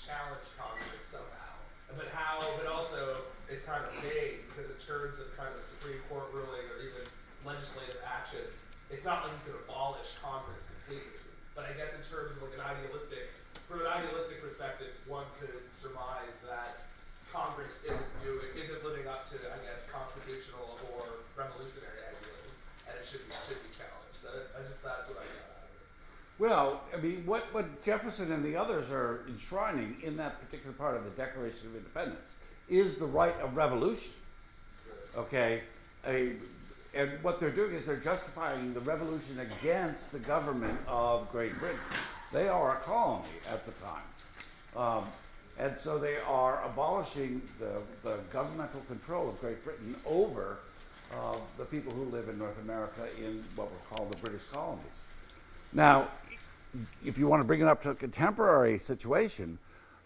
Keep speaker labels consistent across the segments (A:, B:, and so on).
A: challenge Congress somehow. But how? But also, it's kind of vague because in terms of kind of Supreme Court ruling or even legislative action, it's not like you could abolish Congress completely. But I guess in terms of like from an idealistic perspective, one could surmise that Congress isn't living up to, I guess, constitutional or revolutionary ideals, and it should be challenged. So that's what I got out of it.
B: Well, I mean, what Jefferson and the others are enshrining in that particular part of the Declaration of Independence is the right of revolution. Okay? And what they're doing is they're justifying the revolution against the government of Great Britain. They are a colony at the time. And so they are abolishing the governmental control of Great Britain over the people who live in North America in what were called the British colonies. Now, if you want to bring it up to a contemporary situation,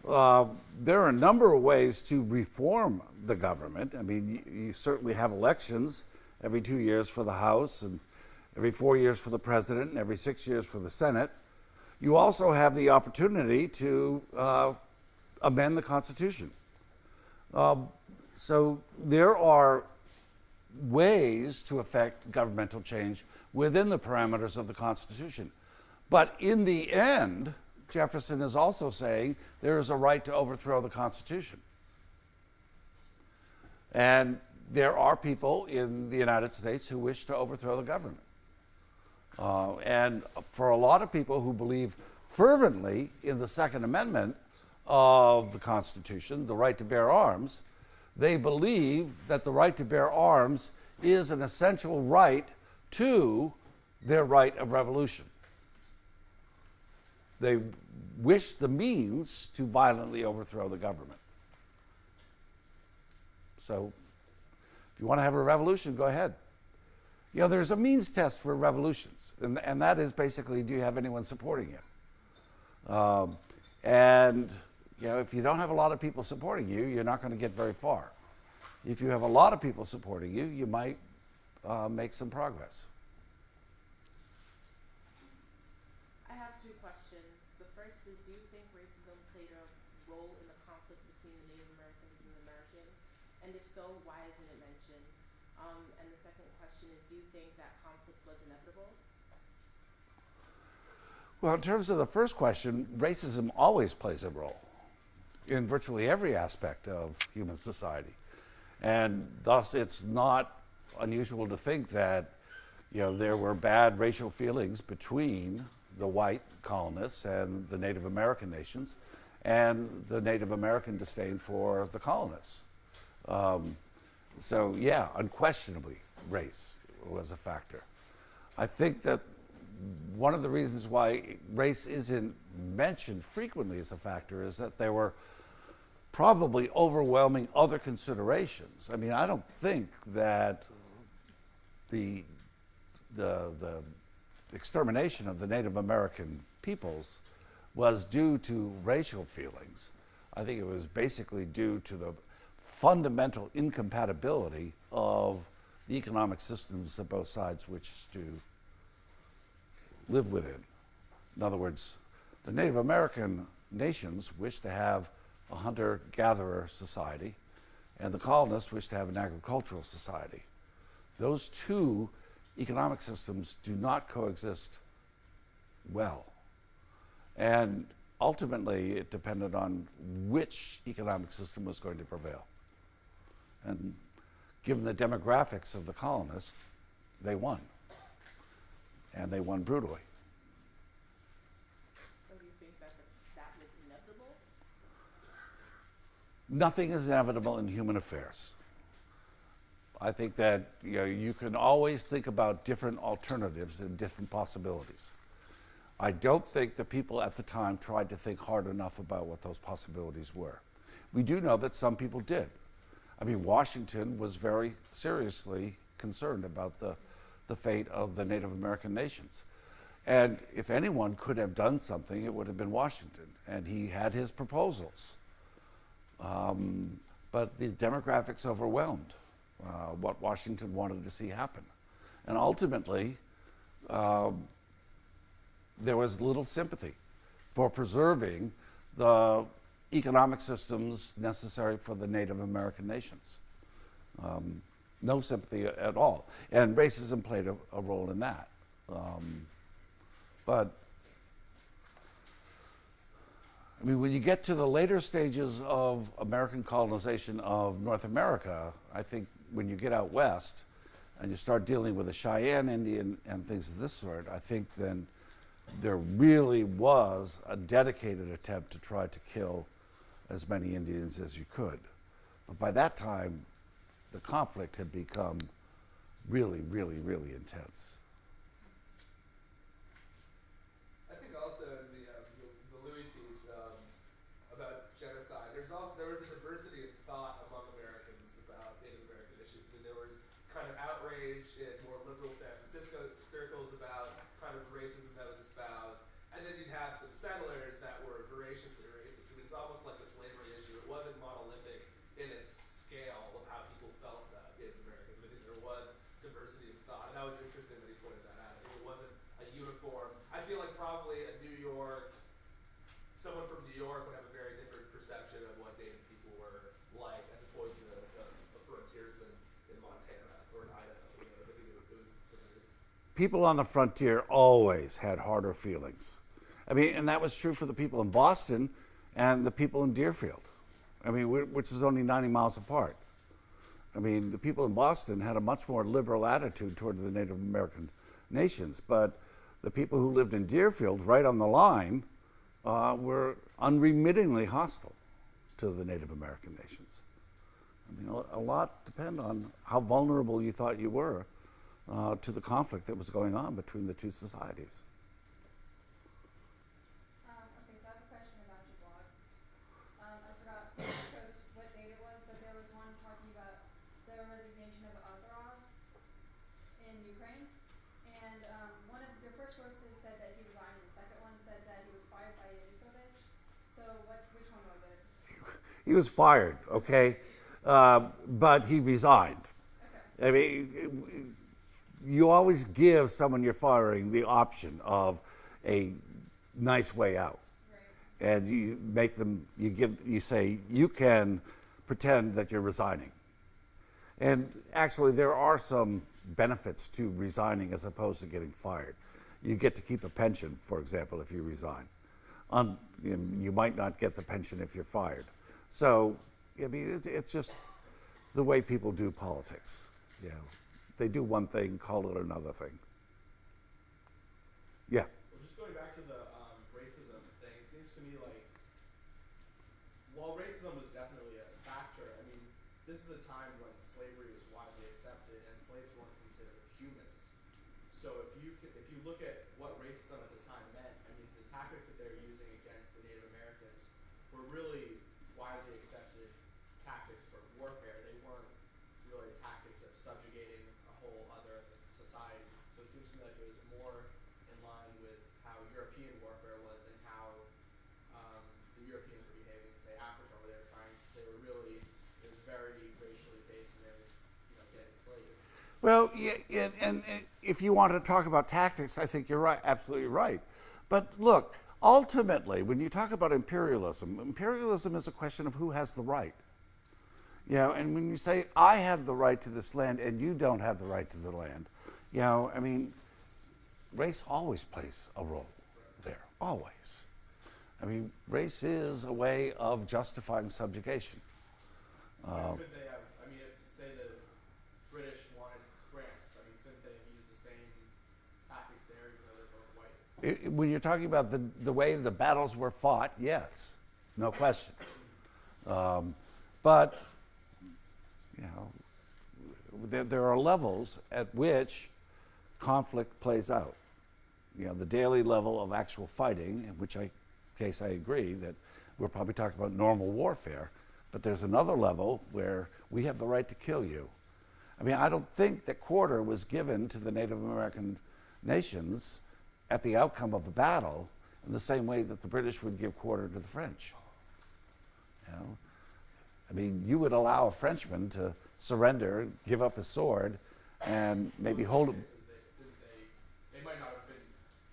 B: there are a number of ways to reform the government. I mean, you certainly have elections every 2 years for the House, and every 4 years for the President, and every 6 years for the Senate. You also have the opportunity to amend the Constitution. So there are ways to affect governmental change within the parameters of the Constitution. But in the end, Jefferson is also saying there is a right to overthrow the Constitution. And there are people in the United States who wish to overthrow the government. And for a lot of people who believe fervently in the Second Amendment of the Constitution, the right to bear arms, they believe that the right to bear arms is an essential right to their right of revolution. They wish the means to violently overthrow the government. So, if you want to have a revolution, go ahead. You know, there's a means test for revolutions, and that is basically, do you have anyone supporting you? And you know, if you don't have a lot of people supporting you, you're not going to get very far. If you have a lot of people supporting you, you might make some progress.
C: I have two questions. The first is, do you think racism played a role in the conflict between the Native Americans and the Americans? And if so, why isn't it mentioned? And the second question is, do you think that conflict was inevitable?
B: Well, in terms of the first question, racism always plays a role in virtually every aspect of human society. And thus, it's not unusual to think that, you know, there were bad racial feelings between the white colonists and the Native American nations, and the Native American disdain for the colonists. So yeah, unquestionably, race was a factor. I think that one of the reasons why race isn't mentioned frequently as a factor is that there were probably overwhelming other considerations. I mean, I don't think that the extermination of the Native American peoples was due to racial feelings. I think it was basically due to the fundamental incompatibility of the economic systems that both sides wished to live within. In other words, the Native American nations wished to have a hunter-gatherer society, and the colonists wished to have an agricultural society. Those two economic systems do not coexist well. And ultimately, it depended on which economic system was going to prevail. And given the demographics of the colonists, they won. And they won brutally.
C: So do you think that that was inevitable?
B: Nothing is inevitable in human affairs. I think that, you know, you can always think about different alternatives and different possibilities. I don't think the people at the time tried to think hard enough about what those possibilities were. We do know that some people did. I mean, Washington was very seriously concerned about the fate of the Native American nations. And if anyone could have done something, it would have been Washington. And he had his proposals. But the demographics overwhelmed what Washington wanted to see happen. And ultimately, there was little sympathy for preserving the economic systems necessary for the Native American nations. No sympathy at all. And racism played a role in that. But, I mean, when you get to the later stages of American colonization of North America, I think when you get out west and you start dealing with the Cheyenne Indian and things of this sort, I think then there really was a dedicated attempt to try to kill as many Indians as you could. But by that time, the conflict had become really, really, really intense.
A: I think also in the Louis piece about genocide, there was a diversity of thought among Americans about Native American issues. I mean, there was kind of outrage in more liberal San Francisco circles about kind of racism that was espoused, and then you'd have some settlers that were voraciously racist. I mean, it's almost like the slavery issue. It wasn't monolithic in its scale of how people felt about Native Americans. I think there was diversity of thought, and that was interesting that he pointed that out. I think it wasn't a uniform. I feel like probably someone from New York would have a very different perception of what Native people were like as opposed to a frontiersman in Montana or in Idaho. You know, I think it was
B: People on the frontier always had harder feelings. I mean, and that was true for the people in Boston and the people in Deerfield. I mean, which is only 90 miles apart. I mean, the people in Boston had a much more liberal attitude toward the Native American nations, but the people who lived in Deerfield, right on the line, were unremittingly hostile to the Native American nations. I mean, a lot depend on how vulnerable you thought you were to the conflict that was going on between the two societies.
D: Okay, so I have a question about your blog. I forgot what date it was, but there was one talking about the resignation of Azarov in Ukraine. And one of your first sources said that he resigned, and the second one said that he was fired by Yanukovych. So which one was it?
B: He was fired, okay? But he resigned.
D: Okay.
B: I mean, you always give someone you're firing the option of a nice way out.
D: Right.
B: And you make them, you say, you can pretend that you're resigning. And actually, there are some benefits to resigning as opposed to getting fired. You get to keep a pension, for example, if you resign. You might not get the pension if you're fired. So, I mean, it's just the way people do politics. You know, they do one thing, call it another thing. Yeah.
E: Well, just going back to the racism thing, it seems to me like, while racism was definitely a factor, I mean, this is a time when slavery was widely accepted and slaves weren't considered humans. So if you look at what racism at the time meant, I mean, the tactics that they were using against the Native Americans were really widely accepted tactics for warfare. They weren't really tactics of subjugating a whole other society. So it seems to me like it was more in line with how European warfare was than how the Europeans were behaving in, say, Africa, where it was very racially based, and they were, getting slaves.
B: Well, yeah, and if you want to talk about tactics, I think you're right, absolutely right. But look, ultimately, when you talk about imperialism is a question of who has the right. And when you say, I have the right to this land and you don't have the right to the land, I mean, race always plays a role there, always. I mean, race is a way of justifying subjugation.
E: Could they have, I mean, if, say, the British wanted France, I mean, couldn't they have used the same tactics there, even though they're both white?
B: When you're talking about the way the battles were fought, yes, no question. But there are levels at which conflict plays out. The daily level of actual fighting, in which case I agree that we're probably talking about normal warfare, but there's another level where we have the right to kill you. I mean, I don't think that quarter was given to the Native American nations at the outcome of the battle in the same way that the British would give quarter to the French. I mean, you would allow a Frenchman to surrender, give up his sword, and maybe hold him.
E: They might not have been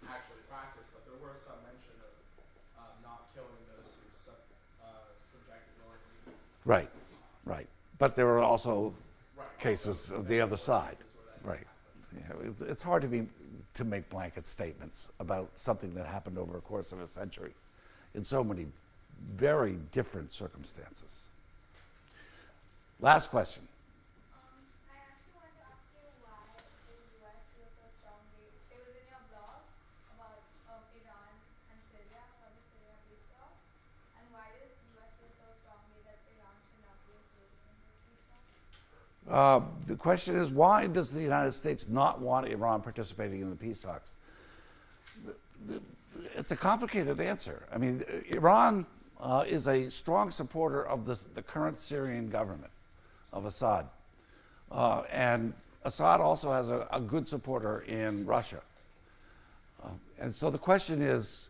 E: actually practiced, but there were some mention of not killing those who
B: Right, right. But there are also
E: Right.
B: cases
E: Also,
B: of the other side.
E: cases where that
B: Right. Yeah, it's hard to make blanket statements about something that happened over a course of a century in so many very different circumstances. Last question.
D: I actually wanted to ask you why the US feels so strongly. It was in your blog about Iran and Syria, about the Syria peace talks. And why does US feel so strongly that Iran should not be included in those peace talks?
B: The question is, why does the United States not want Iran participating in the peace talks? It's a complicated answer. I mean, Iran is a strong supporter of the current Syrian government of Assad. And Assad also has a good supporter in Russia. And so the question is,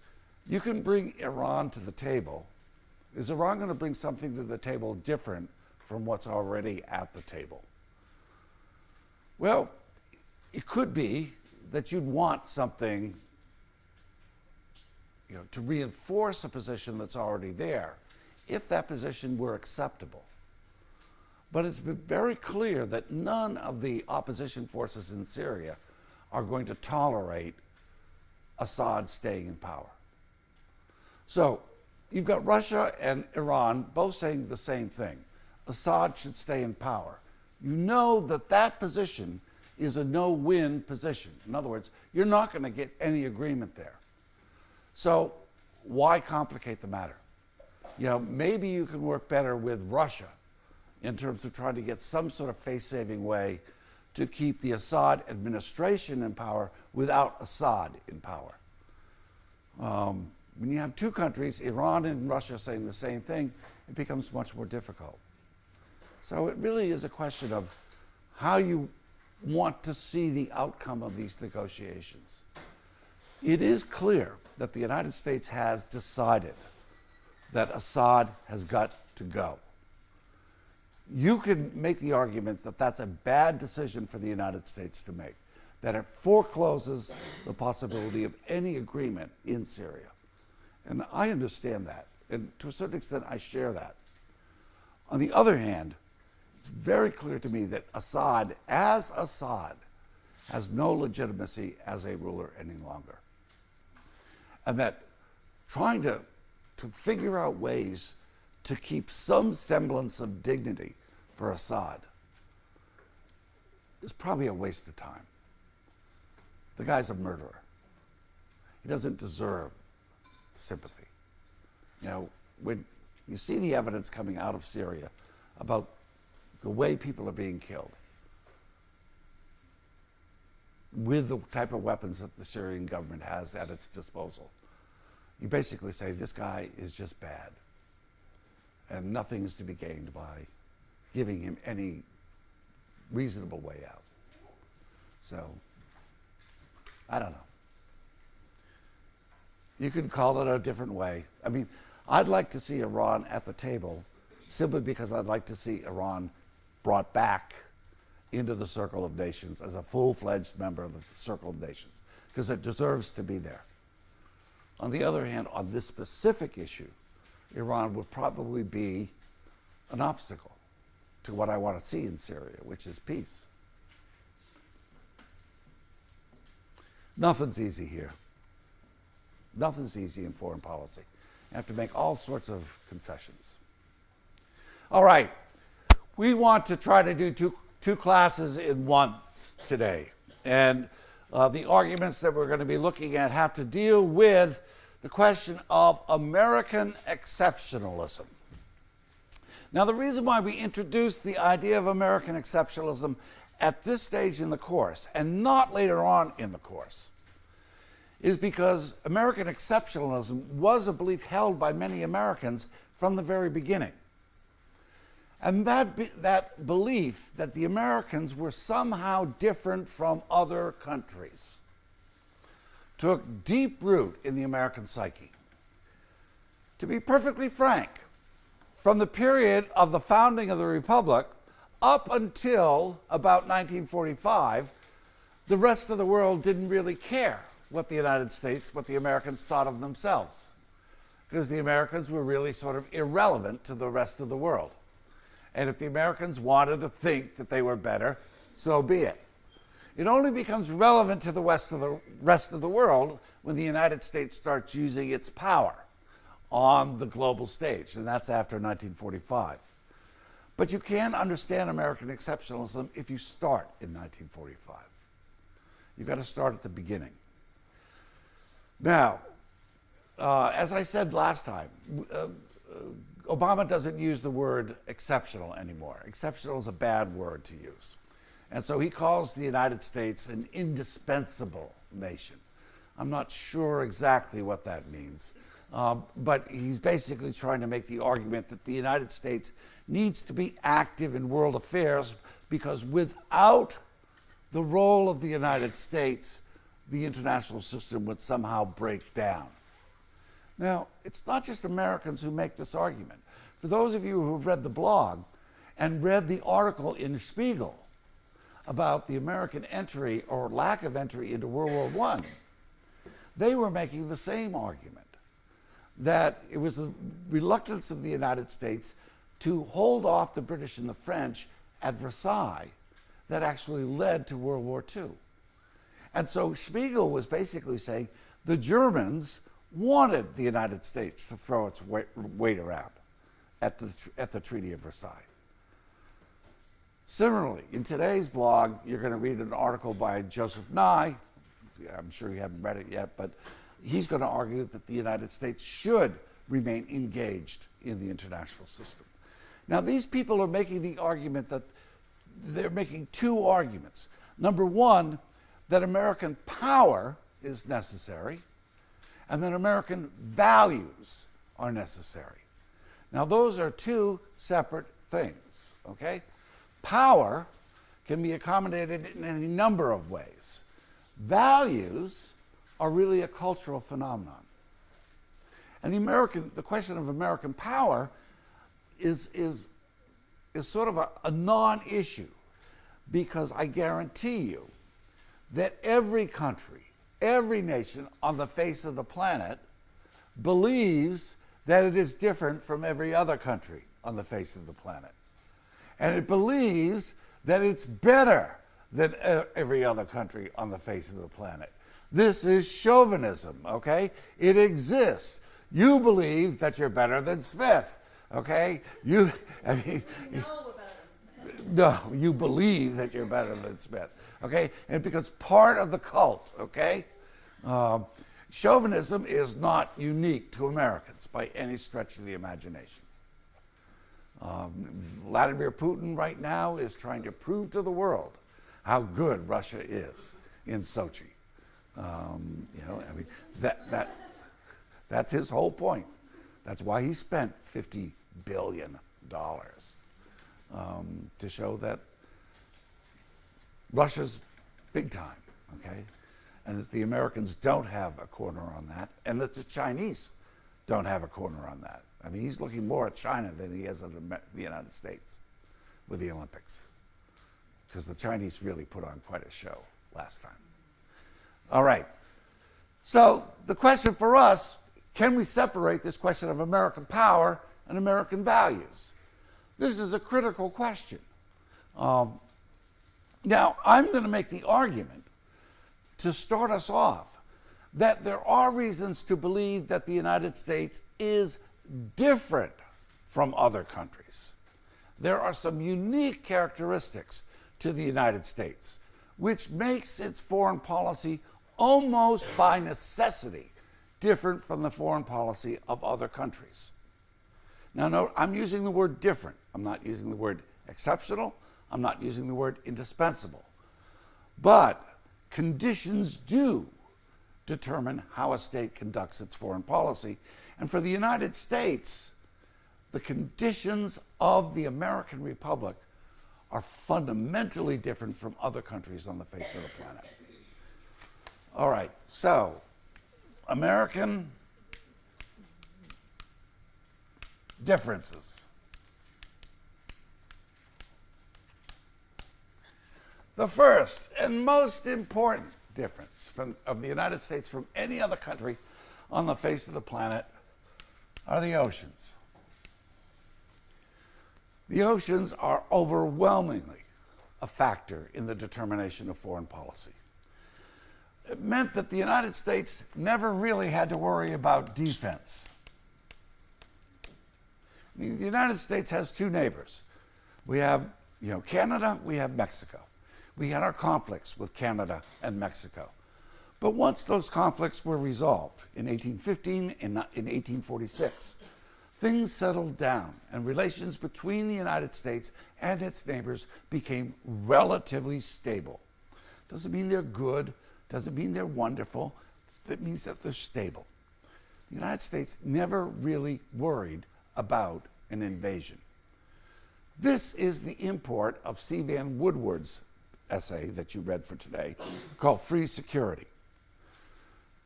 B: you can bring Iran to the table. Is Iran going to bring something to the table different from what's already at the table? Well, it could be that you'd want something, to reinforce a position that's already there, if that position were acceptable. But it's been very clear that none of the opposition forces in Syria are going to tolerate Assad staying in power. So you've got Russia and Iran both saying the same thing. Assad should stay in power. You know that position is a no-win position. In other words, you're not going to get any agreement there. So why complicate the matter? Maybe you can work better with Russia in terms of trying to get some sort of face-saving way to keep the Assad administration in power without Assad in power. When you have two countries, Iran and Russia, saying the same thing, it becomes much more difficult. So it really is a question of how you want to see the outcome of these negotiations. It is clear that the United States has decided that Assad has got to go. You can make the argument that that's a bad decision for the United States to make, that it forecloses the possibility of any agreement in Syria. And I understand that, and to a certain extent I share that. On the other hand, it's very clear to me that Assad, as Assad, has no legitimacy as a ruler any longer. And that trying to figure out ways to keep some semblance of dignity for Assad is probably a waste of time. The guy's a murderer. He doesn't deserve sympathy. When you see the evidence coming out of Syria about the way people are being killed with the type of weapons that the Syrian government has at its disposal, you basically say this guy is just bad and nothing is to be gained by giving him any reasonable way out. So, I don't know. You can call it a different way. I mean, I'd like to see Iran at the table simply because I'd like to see Iran brought back into the Circle of Nations as a full-fledged member of the Circle of Nations, because it deserves to be there. On the other hand, on this specific issue, Iran would probably be an obstacle to what I want to see in Syria, which is peace. Nothing's easy here. Nothing's easy in foreign policy. You have to make all sorts of concessions. All right. We want to try to do two classes in one today. And the arguments that we're going to be looking at have to deal with the question of American exceptionalism. Now, the reason why we introduced the idea of American exceptionalism at this stage in the course and not later on in the course is because American exceptionalism was a belief held by many Americans from the very beginning. And that belief that the Americans were somehow different from other countries took deep root in the American psyche. To be perfectly frank, from the period of the founding of the Republic up until about 1945, the rest of the world didn't really care what the United States, what the Americans thought of themselves, because the Americans were really sort of irrelevant to the rest of the world. And if the Americans wanted to think that they were better, so be it. It only becomes relevant to the rest of the world when the United States starts using its power on the global stage, and that's after 1945. But you can't understand American exceptionalism if you start in 1945. You've got to start at the beginning. Now, as I said last time, Obama doesn't use the word exceptional anymore. Exceptional is a bad word to use. And so he calls the United States an indispensable nation. I'm not sure exactly what that means, but he's basically trying to make the argument that the United States needs to be active in world affairs because without the role of the United States, the international system would somehow break down. Now, it's not just Americans who make this argument. For those of you who have read the blog and read the article in Spiegel about the American entry or lack of entry into World War I, they were making the same argument, that it was the reluctance of the United States to hold off the British and the French at Versailles that actually led to World War II. And so Spiegel was basically saying the Germans wanted the United States to throw its weight around at the Treaty of Versailles. Similarly, in today's blog, you're going to read an article by Joseph Nye. I'm sure you haven't read it yet, but he's going to argue that the United States should remain engaged in the international system. Now, these people are making the argument that they're making two arguments. Number one, that American power is necessary, and that American values are necessary. Now, those are two separate things, okay? Power can be accommodated in any number of ways. Values are really a cultural phenomenon. And the question of American power is sort of a non-issue, because I guarantee you that every country, every nation on the face of the planet believes that it is different from every other country on the face of the planet. And it believes that it's better than every other country on the face of the planet. This is chauvinism, okay? It exists. You believe that you're better than Smith, okay?
D: We know we're better than Smith.
B: No, you believe that you're better than Smith, okay? And because part of the cult, okay? Chauvinism is not unique to Americans by any stretch of the imagination. Vladimir Putin right now is trying to prove to the world how good Russia is in Sochi. That's his whole point. That's why he spent $50 billion to show that Russia's big time, okay? And that the Americans don't have a corner on that, and that the Chinese don't have a corner on that. I mean, he's looking more at China than he is at the United States with the Olympics, because the Chinese really put on quite a show last time. All right. So the question for us, can we separate this question of American power and American values? This is a critical question. Now, I'm going to make the argument to start us off that there are reasons to believe that the United States is different from other countries. There are some unique characteristics to the United States, which makes its foreign policy almost by necessity different from the foreign policy of other countries. Now, note, I'm using the word different. I'm not using the word exceptional. I'm not using the word indispensable. But conditions do determine how a state conducts its foreign policy. And for the United States, the conditions of the American Republic are fundamentally different from other countries on the face of the planet. All right, so American differences. The first and most important difference of the United States from any other country on the face of the planet are the oceans. The oceans are overwhelmingly a factor in the determination of foreign policy. It meant that the United States never really had to worry about defense. I mean, the United States has two neighbors. We have, Canada, we have Mexico. We had our conflicts with Canada and Mexico. But once those conflicts were resolved in 1815 and in 1846, things settled down and relations between the United States and its neighbors became relatively stable. Doesn't mean they're good, doesn't mean they're wonderful, it means that they're stable. The United States never really worried about an invasion. This is the import of C. Vann Woodward's essay that you read for today called Free Security.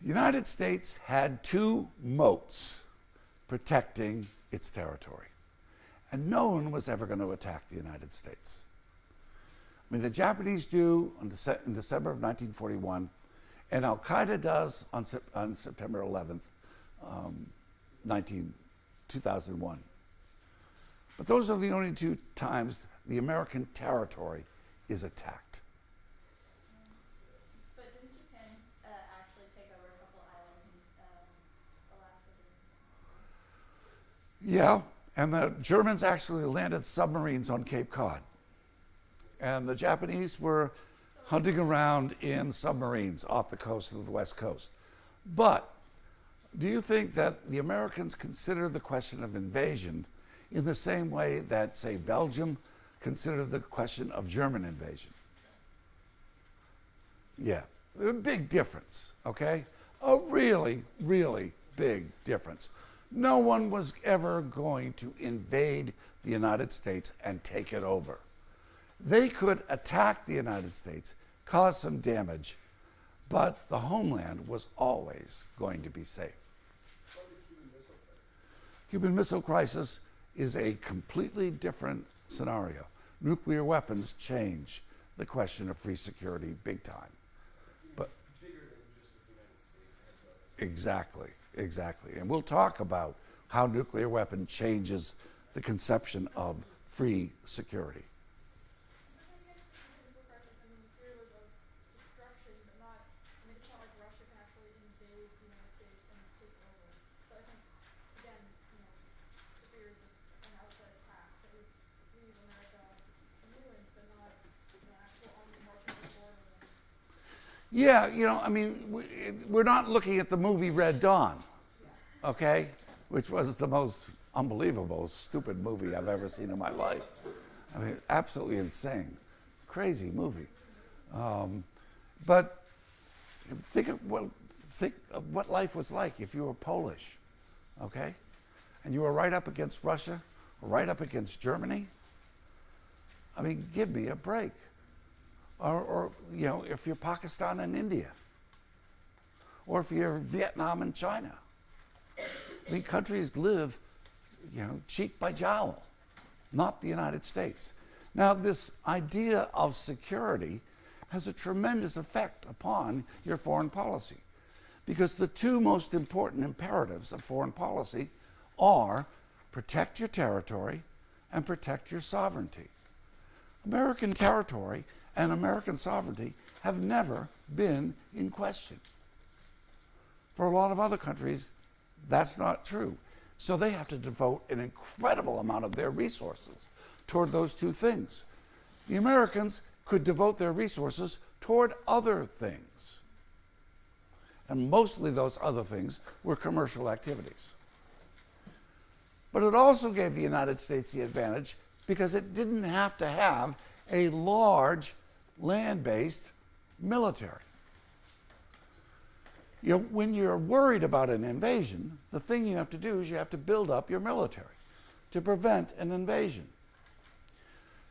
B: The United States had two moats protecting its territory, and no one was ever going to attack the United States. I mean, the Japanese do in December of 1941, and Al Qaeda does on September 11th, 2001. But those are the only two times the American territory is attacked.
D: But didn't Japan actually take over a couple islands in Alaska?
B: Yeah, and the Germans actually landed submarines on Cape Cod. And the Japanese were hunting around in submarines off the coast of the West Coast. But do you think that the Americans considered the question of invasion in the same way that, say, Belgium considered the question of German invasion? Yeah, a big difference, okay? A really, really big difference. No one was ever going to invade the United States and take it over. They could attack the United States, cause some damage, but the homeland was always going to be safe. Cuban Missile Crisis is a completely different scenario. Nuclear weapons change the question of free security big time. But
A: bigger than just the United States.
B: exactly. And we'll talk about how nuclear weapon changes the conception of free security. Yeah, we're not looking at the movie Red Dawn, okay? Which was the most unbelievable, stupid movie I've ever seen in my life. I mean, absolutely insane. Crazy movie. But think of what life was like if you were Polish, okay? And you were right up against Russia, or right up against Germany. I mean, give me a break. Or if you're Pakistan and India, or if you're Vietnam and China. I mean, countries live, cheek by jowl, not the United States. Now, this idea of security has a tremendous effect upon your foreign policy, because the two most important imperatives of foreign policy are protect your territory and protect your sovereignty. American territory and American sovereignty have never been in question. For a lot of other countries, that's not true. So they have to devote an incredible amount of their resources toward those two things. The Americans could devote their resources toward other things. And mostly those other things were commercial activities. But it also gave the United States the advantage because it didn't have to have a large land-based military. When you're worried about an invasion, the thing you have to do is you have to build up your military to prevent an invasion.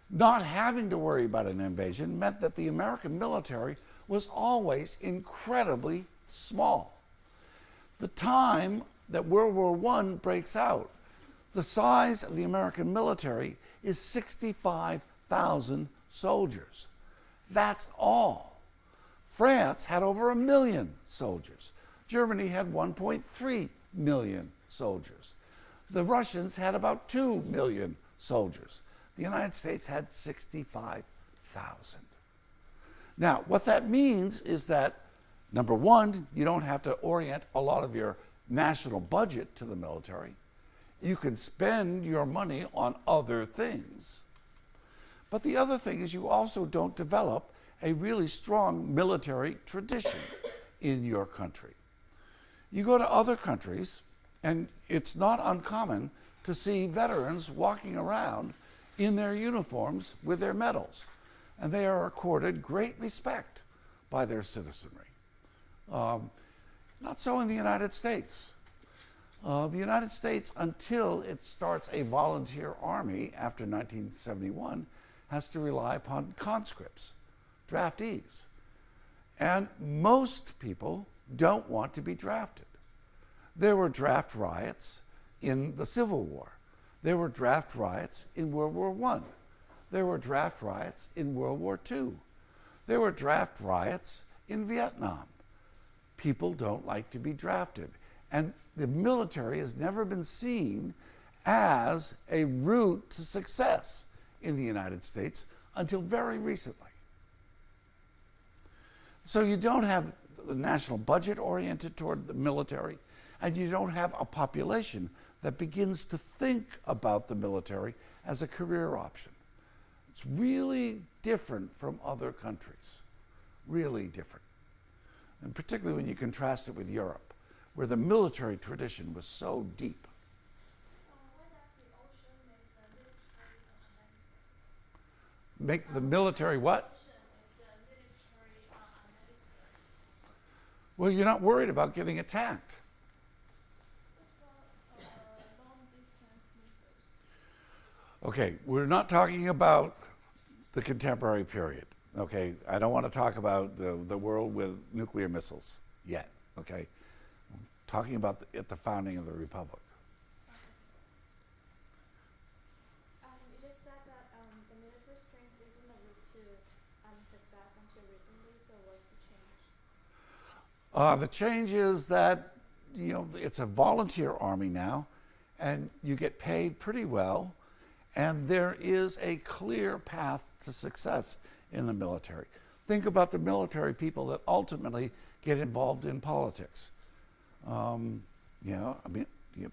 B: Not having to worry about an invasion meant that the American military was always incredibly small. The time that World War I breaks out, the size of the American military is 65,000 soldiers. That's all. France had over 1 million soldiers. Germany had 1.3 million soldiers. The Russians had about 2 million soldiers. The United States had 65,000. Now, what that means is that, number one, you don't have to orient a lot of your national budget to the military. You can spend your money on other things. But the other thing is you also don't develop a really strong military tradition in your country. You go to other countries, and it's not uncommon to see veterans walking around in their uniforms with their medals, and they are accorded great respect by their citizenry. Not so in the United States. The United States, until it starts a volunteer army after 1971, has to rely upon conscripts, draftees. And most people don't want to be drafted. There were draft riots in the Civil War. There were draft riots in World War I. There were draft riots in World War II. There were draft riots in Vietnam. People don't like to be drafted. And the military has never been seen as a route to success in the United States until very recently. So you don't have the national budget oriented toward the military, and you don't have a population that begins to think about the military as a career option. It's really different from other countries, really different. And particularly when you contrast it with Europe, where the military tradition was so deep. Make the military what? Well, you're not worried about getting attacked. Okay, we're not talking about the contemporary period. Okay, I don't want to talk about the world with nuclear missiles yet. Okay, I'm talking about at the founding of the republic.
F: You just said that the military strength isn't the route to success until recently. So what's the change?
B: The change is that it's a volunteer army now, and you get paid pretty well, and there is a clear path to success in the military. Think about the military people that ultimately get involved in politics.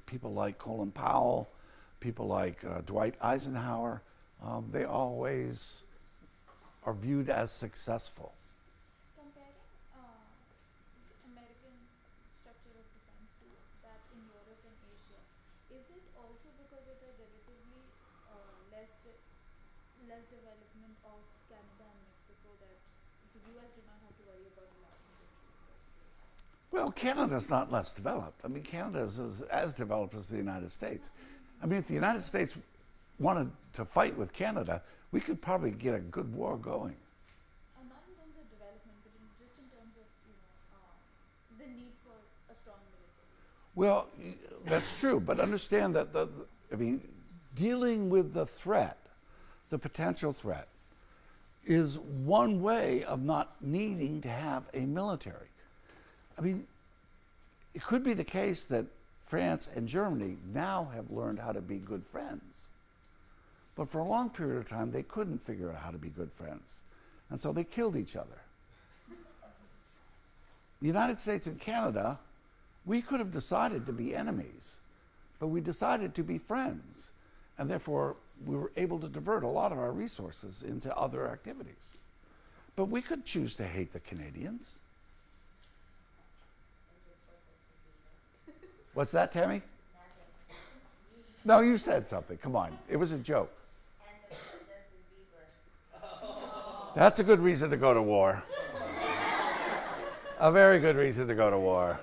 B: People like Colin Powell, people like Dwight Eisenhower, they always are viewed as successful.
F: Comparing American structure of defense to that in Europe and Asia, is it also because of the relatively less development of Canada and Mexico that the U.S. did not have to worry about a lot in the first place?
B: Well, Canada's not less developed. I mean, Canada is as developed as the United States. I mean, if the United States wanted to fight with Canada, we could probably get a good war going.
F: Not in terms of development, but just in terms of the need for a strong military.
B: Well, that's true, but understand that dealing with the threat, the potential threat, is one way of not needing to have a military. I mean, it could be the case that France and Germany now have learned how to be good friends. But for a long period of time, they couldn't figure out how to be good friends. And so they killed each other. The United States and Canada, we could have decided to be enemies, but we decided to be friends. And therefore, we were able to divert a lot of our resources into other activities. But we could choose to hate the Canadians. What's that, Tammy? No, you said something. Come on. It was a joke. That's a good reason to go to war. A very good reason to go to war.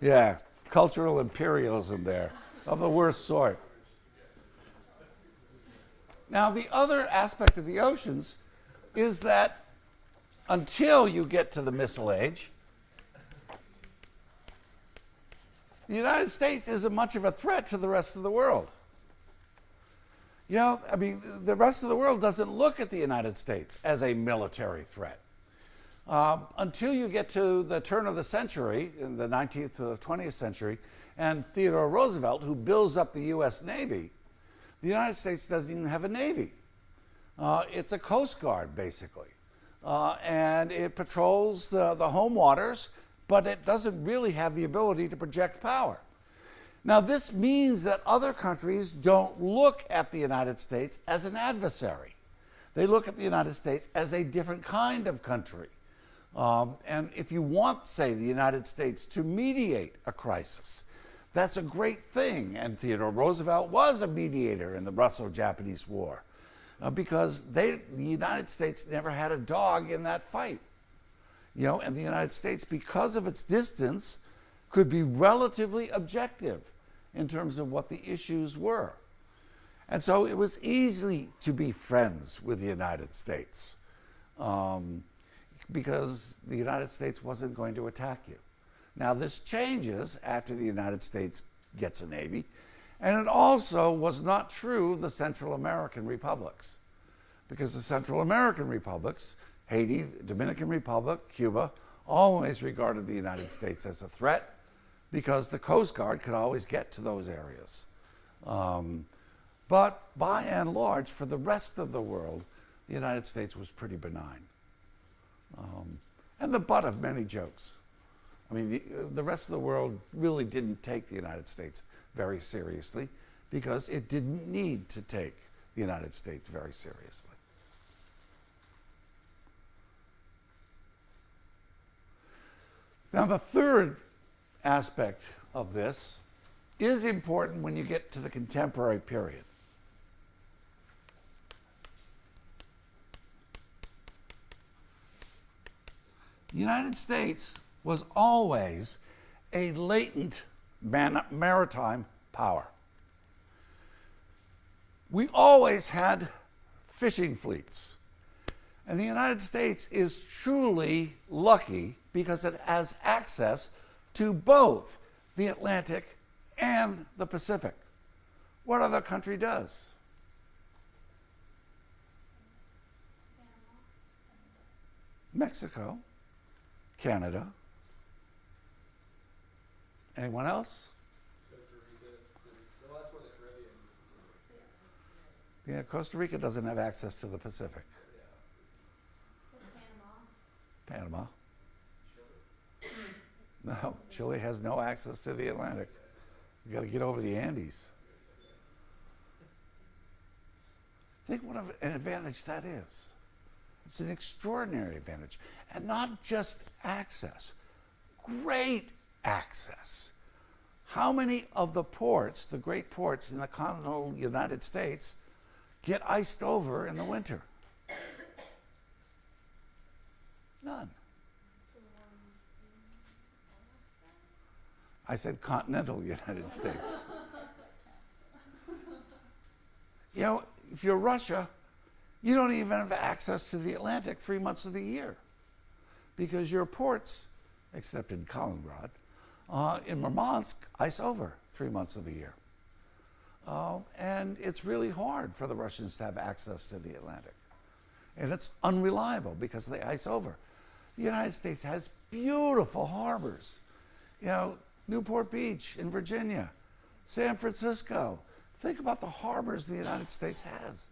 B: Yeah, cultural imperialism there, of the worst sort. Now, the other aspect of the oceans is that until you get to the missile age, the United States isn't much of a threat to the rest of the world. The rest of the world doesn't look at the United States as a military threat. Until you get to the turn of the century, in the 19th to the 20th century, and Theodore Roosevelt, who builds up the U.S. Navy, The United States doesn't even have a Navy. It's a Coast Guard, basically. And it patrols the home waters, but it doesn't really have the ability to project power. Now, this means that other countries don't look at the United States as an adversary. They look at the United States as a different kind of country. And if you want, say, the United States to mediate a crisis, that's a great thing. And Theodore Roosevelt was a mediator in the Russo-Japanese War because the United States never had a dog in that fight. And the United States, because of its distance, could be relatively objective in terms of what the issues were. And so it was easy to be friends with the United States because the United States wasn't going to attack you. Now, this changes after the United States gets a Navy, and it also was not true of the Central American republics, because the Central American republics, Haiti, Dominican Republic, Cuba, always regarded the United States as a threat because the Coast Guard could always get to those areas. But by and large, for the rest of the world, the United States was pretty benign and the butt of many jokes. I mean, the rest of the world really didn't take the United States very seriously because it didn't need to take the United States very seriously. Now, the third aspect of this is important when you get to the contemporary period. The United States was always a latent maritime power. We always had fishing fleets. And the United States is truly lucky because it has access to both the Atlantic and the Pacific. What other country does? Mexico, Canada. Anyone else?
A: Costa Rica, well, that's where the Caribbean is.
B: Yeah, Costa Rica doesn't have access to the Pacific. Panama. No, Chile has no access to the Atlantic. You got to get over the Andes. Think what an advantage that is. It's an extraordinary advantage. And not just access, great access. How many of the ports, the great ports in the continental United States, get iced over in the winter? None. I said continental United States. If you're Russia, you don't even have access to the Atlantic 3 months of the year because your ports, except in Kaliningrad, in Murmansk, ice over 3 months of the year. And it's really hard for the Russians to have access to the Atlantic. And it's unreliable because they ice over. The United States has beautiful harbors. Newport Beach in Virginia, San Francisco. Think about the harbors the United States has.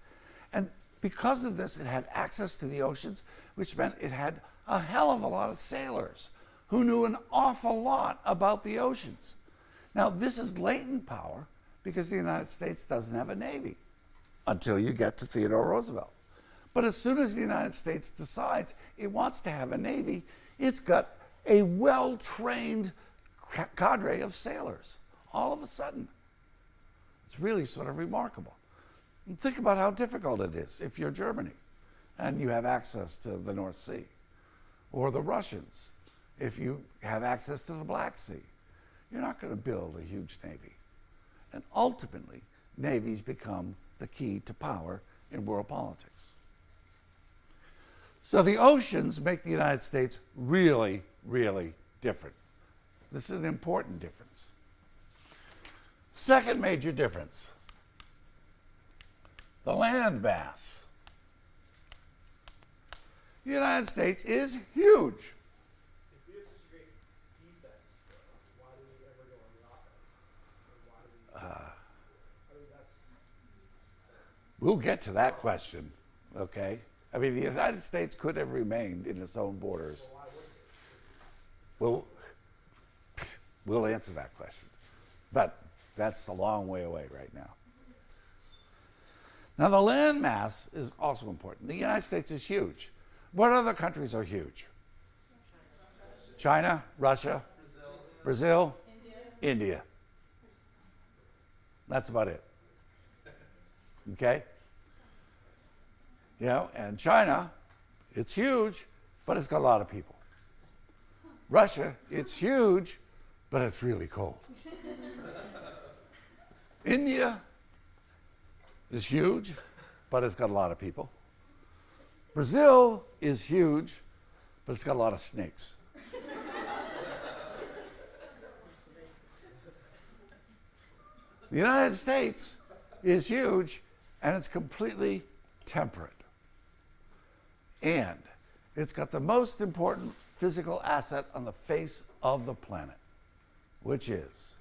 B: And because of this, it had access to the oceans, which meant it had a hell of a lot of sailors who knew an awful lot about the oceans. Now, this is latent power because the United States doesn't have a Navy until you get to Theodore Roosevelt. But as soon as the United States decides it wants to have a Navy, it's got a well-trained cadre of sailors all of a sudden. It's really sort of remarkable. And think about how difficult it is if you're Germany and you have access to the North Sea, or the Russians if you have access to the Black Sea. You're not going to build a huge navy. And ultimately, navies become the key to power in world politics. So the oceans make the United States really, really different. This is an important difference. Second major difference, the land mass. The United States is huge.
A: If we have such a great defense, though, why do we ever go on the offense? And why do we? I mean, that's.
B: We'll get to that question, okay? I mean, the United States could have remained in its own borders. Well, we'll answer that question. But that's a long way away right now. Now, the land mass is also important. The United States is huge. What other countries are huge? China, Russia, Brazil, India. That's about it. Okay? You know, and China, it's huge, but it's got a lot of people. Russia, it's huge, but it's really cold. India is huge, but it's got a lot of people. Brazil is huge, but it's got a lot of snakes. The United States is huge, and it's completely temperate. And it's got the most important physical asset on the face of the planet, which is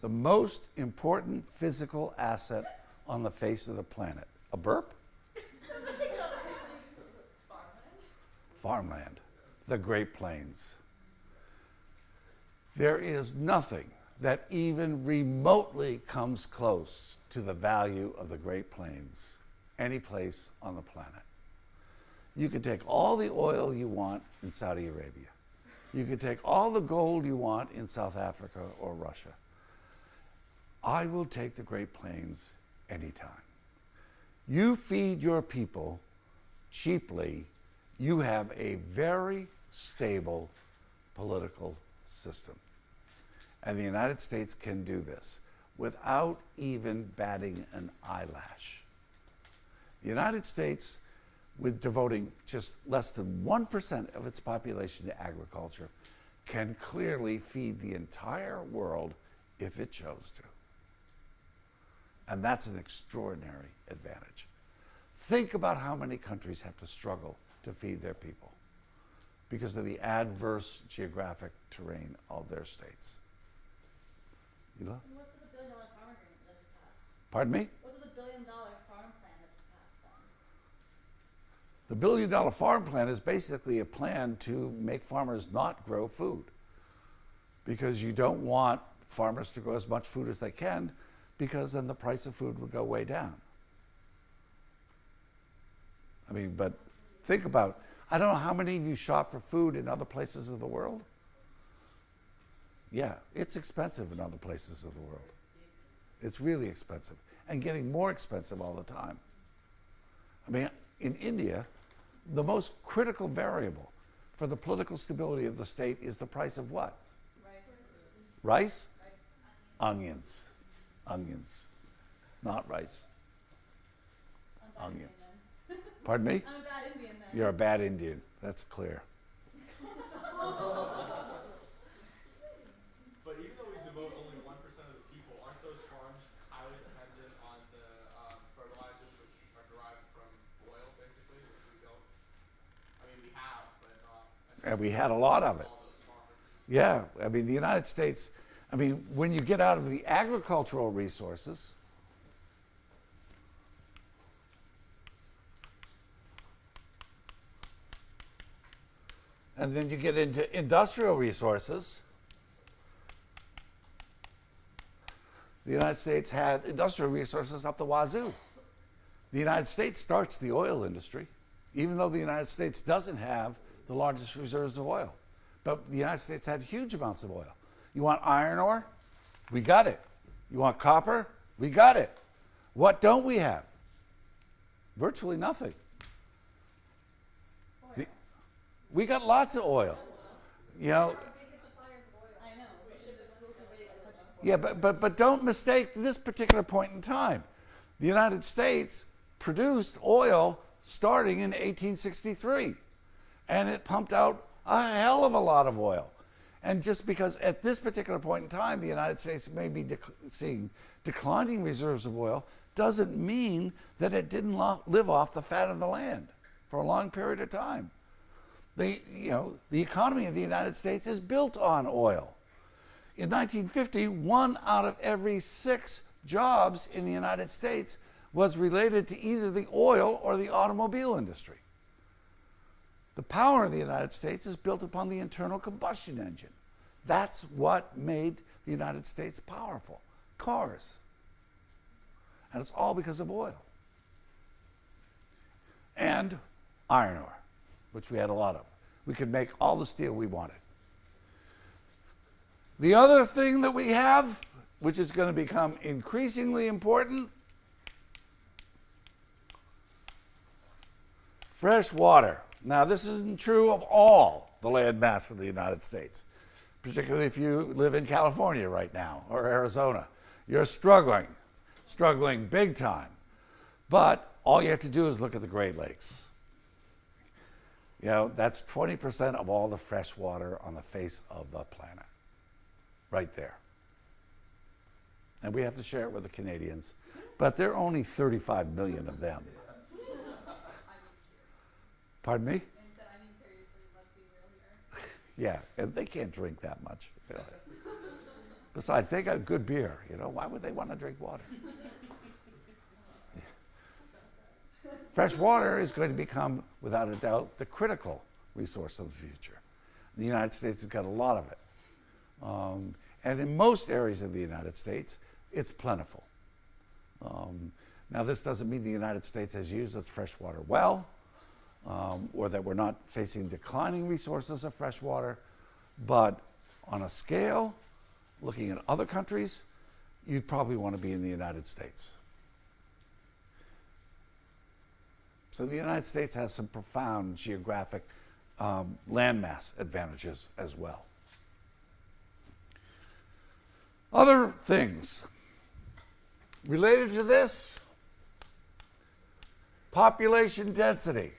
B: the most important physical asset on the face of the planet. A burp? Farmland. The Great Plains. There is nothing that even remotely comes close to the value of the Great Plains any place on the planet. You could take all the oil you want in Saudi Arabia. You could take all the gold you want in South Africa or Russia. I will take the Great Plains anytime. You feed your people cheaply, you have a very stable political system. And the United States can do this without even batting an eyelash. The United States, with devoting just less than 1% of its population to agriculture, can clearly feed the entire world if it chose to. And that's an extraordinary advantage. Think about how many countries have to struggle to feed their people because of the adverse geographic terrain of their states. Ela?
G: What's with the $1 billion farm agreement that just passed?
B: Pardon me?
G: What's with the $1 billion farm plan that just passed then?
B: The $1 billion farm plan is basically a plan to make farmers not grow food because you don't want farmers to grow as much food as they can because then the price of food would go way down. I mean, but think about, I don't know how many of you shop for food in other places of the world? Yeah, it's expensive in other places of the world. It's really expensive and getting more expensive all the time. I mean, in India, the most critical variable for the political stability of the state is the price of what? Rice? Onions. Onions. Not rice. Onions. Pardon me?
G: I'm a bad Indian then.
B: You're a bad Indian. That's clear.
E: But even though we devote only 1% of the people, aren't those farms highly dependent on the fertilizers which are derived from oil, basically, which we don't? I mean, we have, but not.
B: And we had a lot of it.
E: All those farmers.
B: Yeah, I mean, the United States, I mean, when you get out of the agricultural resources, and then you get into industrial resources, the United States had industrial resources up the wazoo. The United States starts the oil industry, even though the United States doesn't have the largest reserves of oil. But the United States had huge amounts of oil. You want iron ore? We got it. You want copper? We got it. What don't we have? Virtually nothing. We got lots of oil. You know,
G: I know. We should exclusively purchase oil.
B: yeah, but don't mistake this particular point in time. The United States produced oil starting in 1863, and it pumped out a hell of a lot of oil. And just because at this particular point in time the United States may be seeing declining reserves of oil doesn't mean that it didn't live off the fat of the land for a long period of time. The economy of the United States is built on oil. In 1950, 1 out of every 6 jobs in the United States was related to either the oil or the automobile industry. The power of the United States is built upon the internal combustion engine. That's what made the United States powerful. Cars. And it's all because of oil. And iron ore, which we had a lot of. We could make all the steel we wanted. The other thing that we have, which is going to become increasingly important, fresh water. Now, this isn't true of all the land mass of the United States, particularly if you live in California right now or Arizona. You're struggling big time. But all you have to do is look at the Great Lakes. You know, that's 20% of all the fresh water on the face of the planet. Right there. And we have to share it with the Canadians. But there are only 35 million of them. Pardon me? Yeah, and they can't drink that much. Really. Besides, they got good beer. You know, why would they want to drink water? Fresh water is going to become, without a doubt, the critical resource of the future. The United States has got a lot of it. And in most areas of the United States, it's plentiful. Now, this doesn't mean the United States has used its fresh water well, or that we're not facing declining resources of fresh water, but on a scale, looking at other countries, you'd probably want to be in the United States. So the United States has some profound geographic landmass advantages as well. Other things related to this, population density.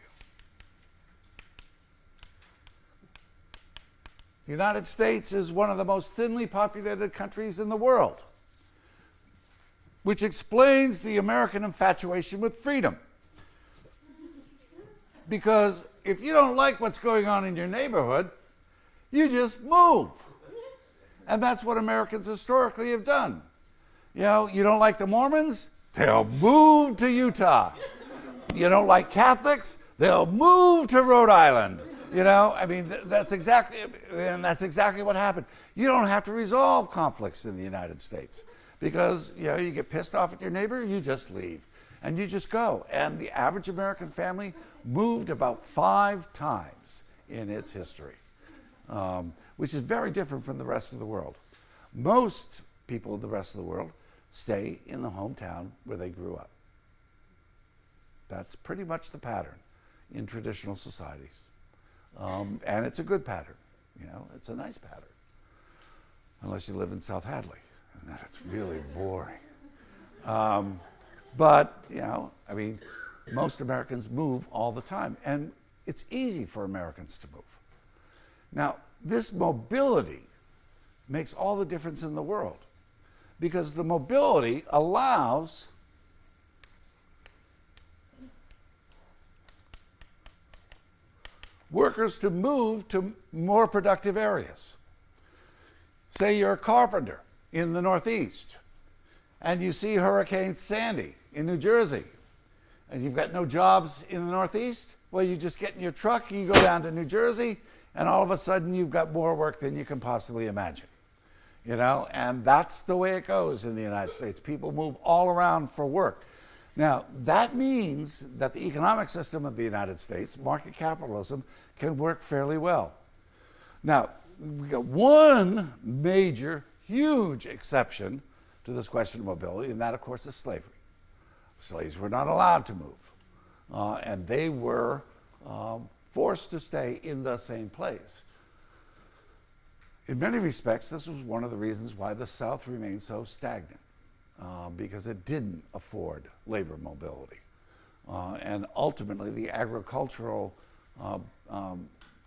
B: The United States is one of the most thinly populated countries in the world, which explains the American infatuation with freedom. Because if you don't like what's going on in your neighborhood, you just move. And that's what Americans historically have done. You know, you don't like the Mormons? They'll move to Utah. You don't like Catholics? They'll move to Rhode Island. You know, I mean, that's exactly what happened. You don't have to resolve conflicts in the United States because, you know, you get pissed off at your neighbor, you just leave. And you just go. And the average American family moved about 5 times in its history, which is very different from the rest of the world. Most people in the rest of the world stay in the hometown where they grew up. That's pretty much the pattern in traditional societies. And it's a good pattern. You know, it's a nice pattern. Unless you live in South Hadley, and then it's really boring. But, you know, I mean, most Americans move all the time, and it's easy for Americans to move. Now, this mobility makes all the difference in the world because the mobility allows workers to move to more productive areas. Say you're a carpenter in the Northeast, and you see Hurricane Sandy in New Jersey, and you've got no jobs in the Northeast, well, you just get in your truck, you go down to New Jersey, and all of a sudden you've got more work than you can possibly imagine. You know, and that's the way it goes in the United States. People move all around for work. Now, that means that the economic system of the United States, market capitalism, can work fairly well. Now, we got one major, huge exception to this question of mobility, and that, of course, is slavery. Slaves were not allowed to move, and they were forced to stay in the same place. In many respects, this was one of the reasons why the South remained so stagnant, because it didn't afford labor mobility. And ultimately, the agricultural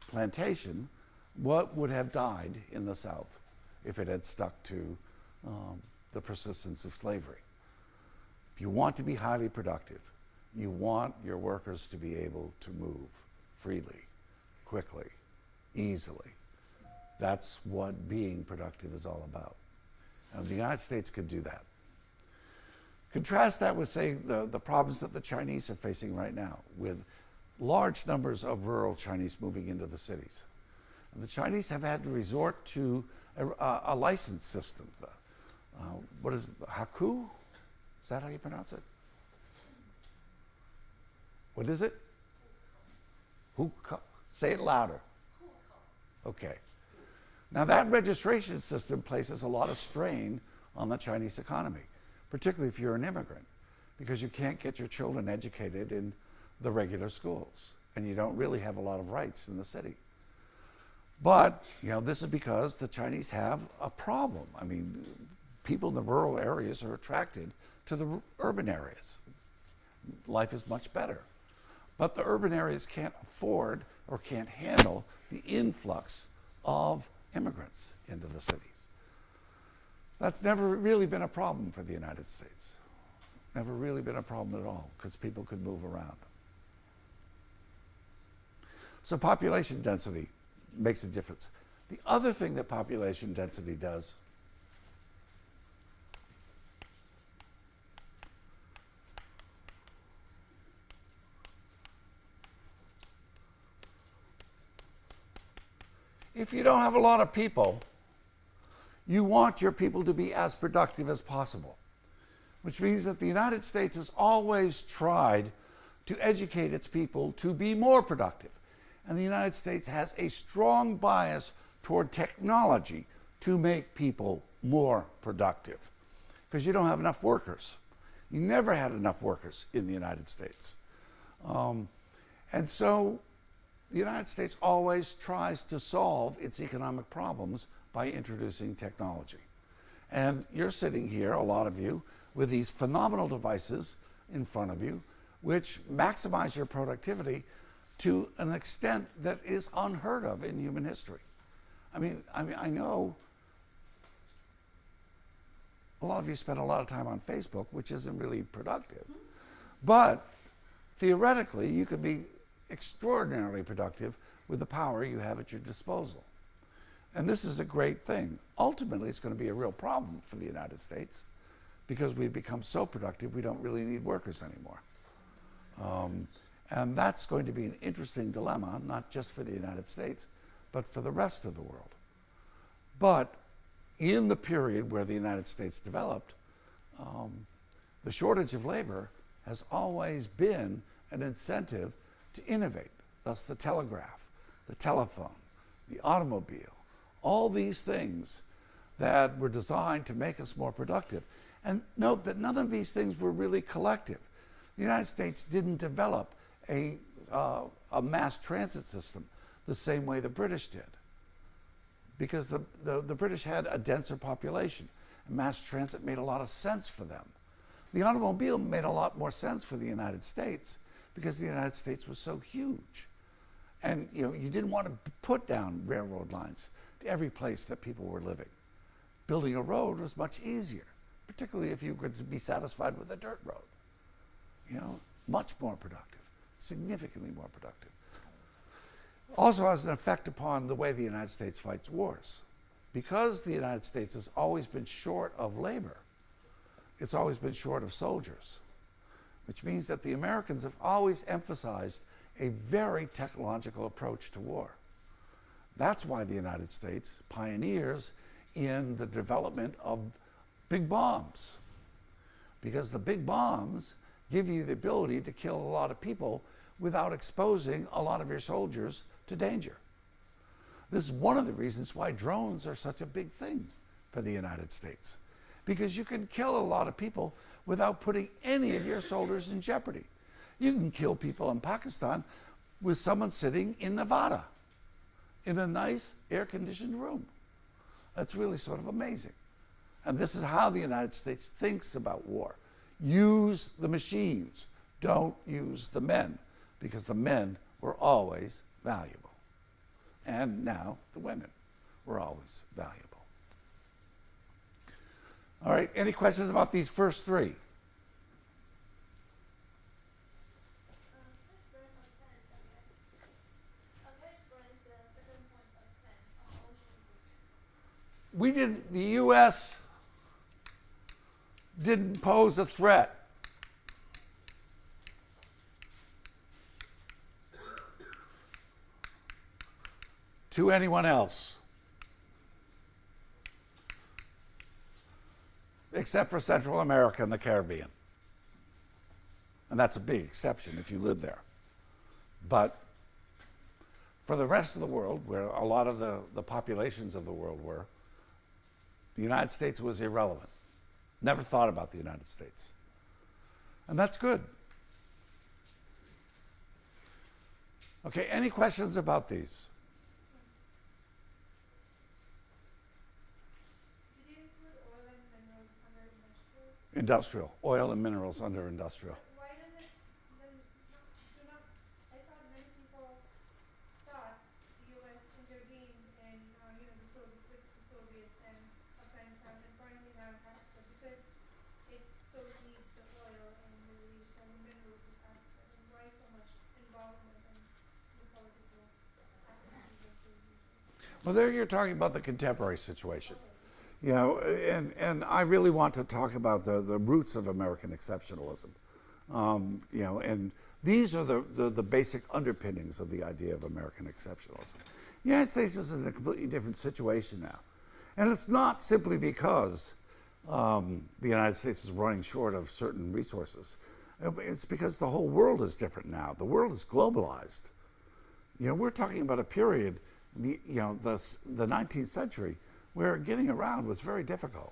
B: plantation would have died in the South if it had stuck to the persistence of slavery. If you want to be highly productive, you want your workers to be able to move freely, quickly, easily. That's what being productive is all about. And the United States could do that. Contrast that with, say, the problems that the Chinese are facing right now, with large numbers of rural Chinese moving into the cities. And the Chinese have had to resort to a license system. What is it? The Haku? Is that how you pronounce it? What is it? Hukou. Say it louder. Okay. Now that registration system places a lot of strain on the Chinese economy, particularly if you're an immigrant, because you can't get your children educated in the regular schools, and you don't really have a lot of rights in the city. But, this is because the Chinese have a problem. I mean, people in the rural areas are attracted to the urban areas. Life is much better. But the urban areas can't afford or can't handle the influx of immigrants into the cities. That's never really been a problem for the United States. Never really been a problem at all, because people could move around. So population density makes a difference. The other thing that population density does if you don't have a lot of people, you want your people to be as productive as possible, which means that the United States has always tried to educate its people to be more productive. And the United States has a strong bias toward technology to make people more productive, because you don't have enough workers. You never had enough workers in the United States. And so the United States always tries to solve its economic problems by introducing technology. And you're sitting here, a lot of you, with these phenomenal devices in front of you, which maximize your productivity to an extent that is unheard of in human history. I mean, I know a lot of you spend a lot of time on Facebook, which isn't really productive. But theoretically, you could be extraordinarily productive with the power you have at your disposal. And this is a great thing. Ultimately, it's going to be a real problem for the United States, because we've become so productive we don't really need workers anymore. And that's going to be an interesting dilemma, not just for the United States, but for the rest of the world. But in the period where the United States developed, the shortage of labor has always been an incentive to innovate. Thus the telegraph, the telephone, the automobile, all these things that were designed to make us more productive. And note that none of these things were really collective. The United States didn't develop a mass transit system the same way the British did, because the British had a denser population, and mass transit made a lot of sense for them. The automobile made a lot more sense for the United States, because the United States was so huge. And you didn't want to put down railroad lines to every place that people were living. Building a road was much easier, particularly if you could be satisfied with a dirt road. Much more productive, significantly more productive. Also has an effect upon the way the United States fights wars. Because the United States has always been short of labor, it's always been short of soldiers, which means that the Americans have always emphasized a very technological approach to war. That's why the United States pioneers in the development of big bombs, because the big bombs give you the ability to kill a lot of people without exposing a lot of your soldiers to danger. This is one of the reasons why drones are such a big thing for the United States, because you can kill a lot of people without putting any of your soldiers in jeopardy. You can kill people in Pakistan with someone sitting in Nevada in a nice air-conditioned room. That's really sort of amazing. And this is how the United States thinks about war. Use the machines, don't use the men, because the men were always valuable. And now the women were always valuable. All right, any questions about these first three?
F: Let's explain the second point of fence on oceans
B: the U.S. didn't pose a threat to anyone else except for Central America and the Caribbean. And that's a big exception if you live there. But for the rest of the world, where a lot of the populations of the world were, the United States was irrelevant. Never thought about the United States. And that's good. Okay, any questions about these?
F: Did you include oil and minerals under industrial?
B: Industrial. Oil and minerals under industrial.
F: Why does it then do not? I thought many people thought the U.S. intervened in with the Soviets and Afghanistan and currently now Africa because it so needs the oil and the Middle East and the minerals of Africa. And why so much involvement in the political activities?
B: Well, there you're talking about the contemporary situation. You know, and I really want to talk about the roots of American exceptionalism. You know, and these are the basic underpinnings of the idea of American exceptionalism. The United States is in a completely different situation now. And it's not simply because the United States is running short of certain resources. It's because the whole world is different now. The world is globalized. You know, we're talking about a period, the 19th century, where getting around was very difficult.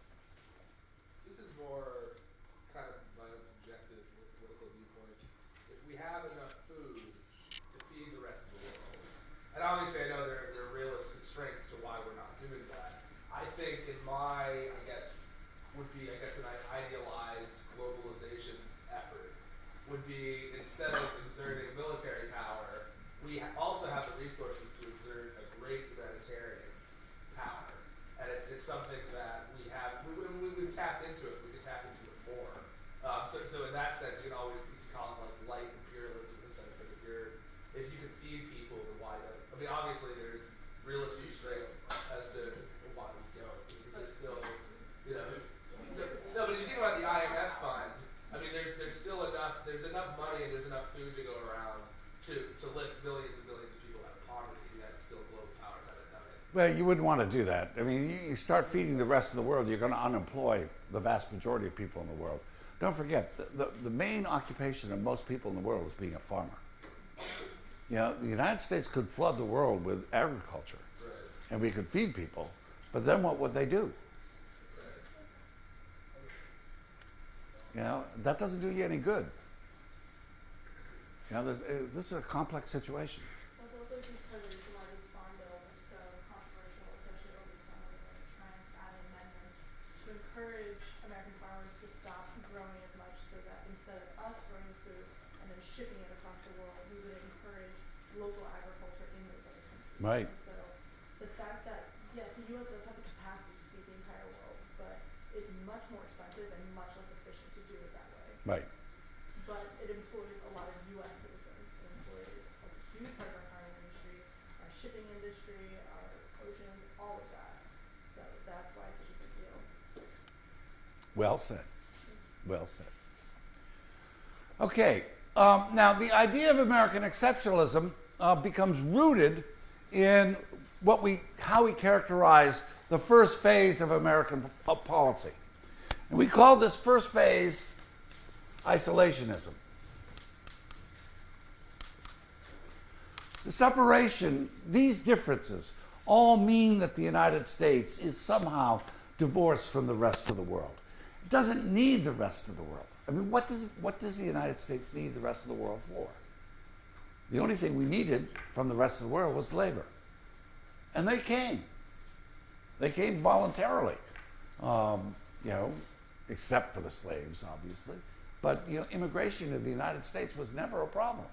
A: This is more kind of my own subjective political viewpoint. If we have enough food to feed the rest of the world, and obviously I know there are realist constraints to why we're not doing that. I think in my, an idealized globalization effort would be, instead of exerting military power, we also have the resources to exert a great humanitarian power. And it's something that we've tapped into it. We can tap into it more. So in that sense, you can call it like light imperialism in the sense that if you can feed people, then why don't? I mean, obviously there's realist constraints as to why we don't, because there's still, no. But if you think about the IMF fund, I mean, there's still enough. There's enough money and there's enough food to go around to lift millions and millions of people out of poverty. That's still global powers haven't done it.
B: Well, you wouldn't want to do that. I mean, you start feeding the rest of the world, you're going to unemploy the vast majority of people in the world. Don't forget, the main occupation of most people in the world is being a farmer. You know, the United States could flood the world with agriculture,
A: Right.
B: and we could feed people, but then what would they do? You know, that doesn't do you any good. You know, this is a complex situation.
G: That's also a huge part of the reason why this farm bill was so controversial, especially over the summer when they were trying to add an amendment to encourage American farmers to stop growing as much so that instead of us growing food and then shipping it across the world, we would encourage local agriculture in those other countries.
B: Right.
G: And so the fact that, yes, the U.S. does have the capacity to feed the entire world, but it's much more expensive and much less efficient to do it that way.
B: Right.
G: But it employs a lot of U.S. citizens. It employs a huge part of our farming industry, our shipping industry, our ocean, all of that. So that's why it's such a big deal.
B: Well said. Well said. Okay. Now, the idea of American exceptionalism becomes rooted in how we characterize the first phase of American policy. And we call this first phase isolationism. The separation, these differences, all mean that the United States is somehow divorced from the rest of the world. It doesn't need the rest of the world. I mean, what does the United States need the rest of the world for? The only thing we needed from the rest of the world was labor. And they came. They came voluntarily, except for the slaves, obviously. But immigration in the United States was never a problem.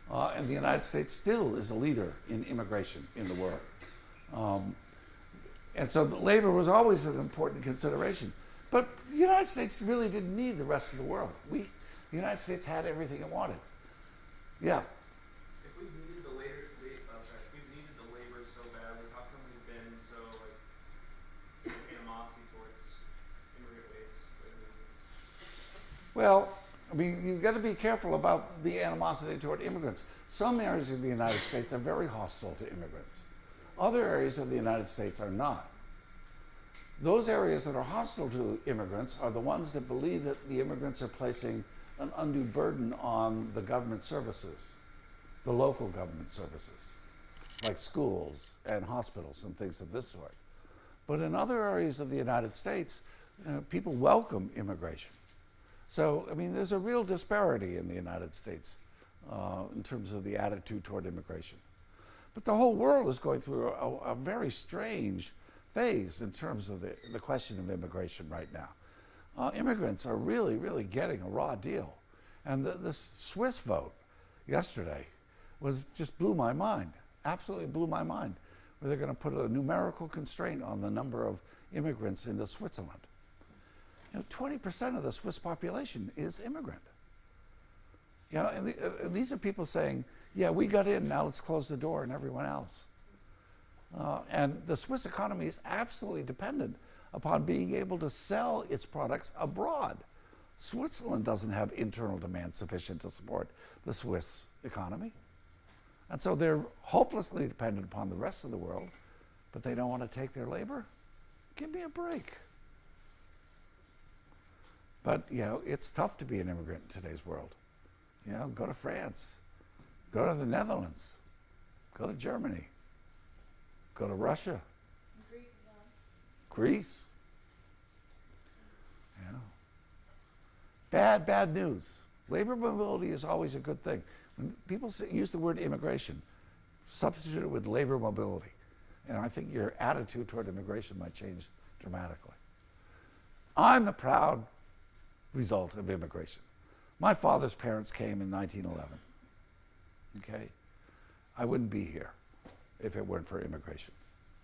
B: And the United States still is a leader in immigration in the world. And so labor was always an important consideration. But the United States really didn't need the rest of the world. The United States had everything it wanted. Yeah.
H: If we needed the labor so badly, how come we've been so
B: Well, I mean, you've got to be careful about the animosity toward immigrants. Some areas of the United States are very hostile to immigrants. Other areas of the United States are not. Those areas that are hostile to immigrants are the ones that believe that the immigrants are placing an undue burden on the government services, the local government services, like schools and hospitals and things of this sort. But in other areas of the United States, people welcome immigration. So, I mean, there's a real disparity in the United States in terms of the attitude toward immigration. But the whole world is going through a very strange phase in terms of the question of immigration right now. Immigrants are really, really getting a raw deal. And the Swiss vote yesterday just blew my mind, absolutely blew my mind, where they're going to put a numerical constraint on the number of immigrants into Switzerland. 20% of the Swiss population is immigrant. And these are people saying, yeah, we got in, now let's close the door on everyone else. And the Swiss economy is absolutely dependent upon being able to sell its products abroad. Switzerland doesn't have internal demand sufficient to support the Swiss economy. And so they're hopelessly dependent upon the rest of the world, but they don't want to take their labor? Give me a break. But, it's tough to be an immigrant in today's world. Go to France, go to the Netherlands, go to Germany, go to Russia,
D: Greece as well.
B: Greece. Bad news. Labor mobility is always a good thing. When people use the word immigration, substitute it with labor mobility. And I think your attitude toward immigration might change dramatically. I'm the proud result of immigration. My father's parents came in 1911. Okay? I wouldn't be here if it weren't for immigration.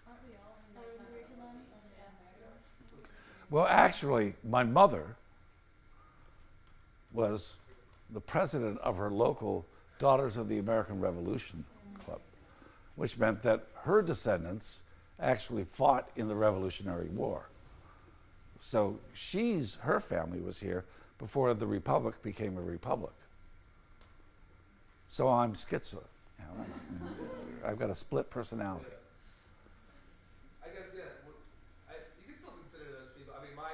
D: Aren't we all in
G: Are
D: that
G: we
D: kind
G: making
D: of
G: money?
B: Well, actually, my mother was the president of her local Daughters of the American Revolution Club, which meant that her descendants actually fought in the Revolutionary War. So her family was here before the Republic became a republic. So I'm schizo. I've got a split personality.
A: I guess, you can still consider those people. I mean, my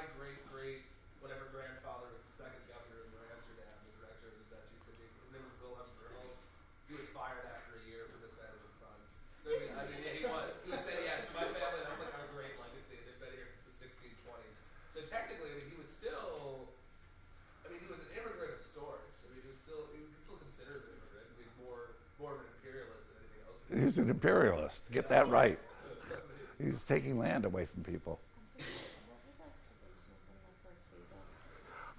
A: whatever grandfather was the second governor of Amsterdam, the director of the Dutch East Indies. His name was Wilhelm Verhulst. He was fired after a year for mismanaging funds. So, he was. He said, yes, my family, that's like our great legacy. They've been here since the 1620s. So technically, he was still, he was an immigrant of sorts. You could still consider him an immigrant. More of an imperialist than anything else.
B: He's an imperialist. Get that right. He's taking land away from people.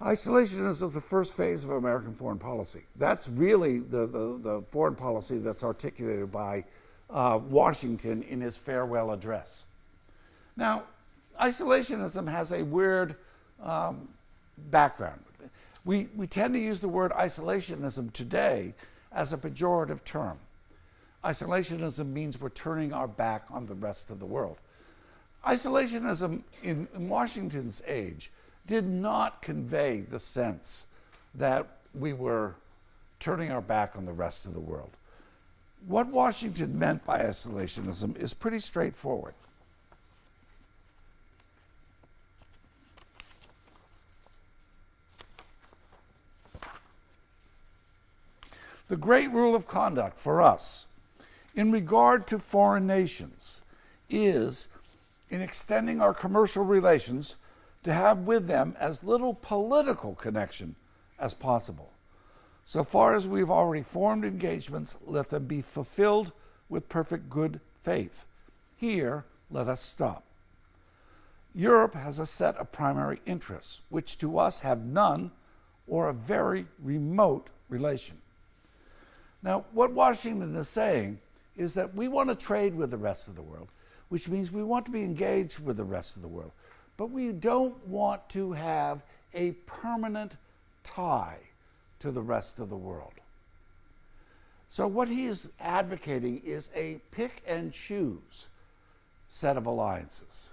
B: Isolationism is the first phase of American foreign policy. That's really the foreign policy that's articulated by Washington in his farewell address. Now, isolationism has a weird background. We tend to use the word isolationism today as a pejorative term. Isolationism means we're turning our back on the rest of the world. Isolationism in Washington's age did not convey the sense that we were turning our back on the rest of the world. What Washington meant by isolationism is pretty straightforward. The great rule of conduct for us in regard to foreign nations is, in extending our commercial relations, to have with them as little political connection as possible. So far as we've already formed engagements, let them be fulfilled with perfect good faith. Here, let us stop. Europe has a set of primary interests, which to us have none or a very remote relation. Now, what Washington is saying is that we want to trade with the rest of the world, which means we want to be engaged with the rest of the world. But we don't want to have a permanent tie to the rest of the world. So what he is advocating is a pick and choose set of alliances.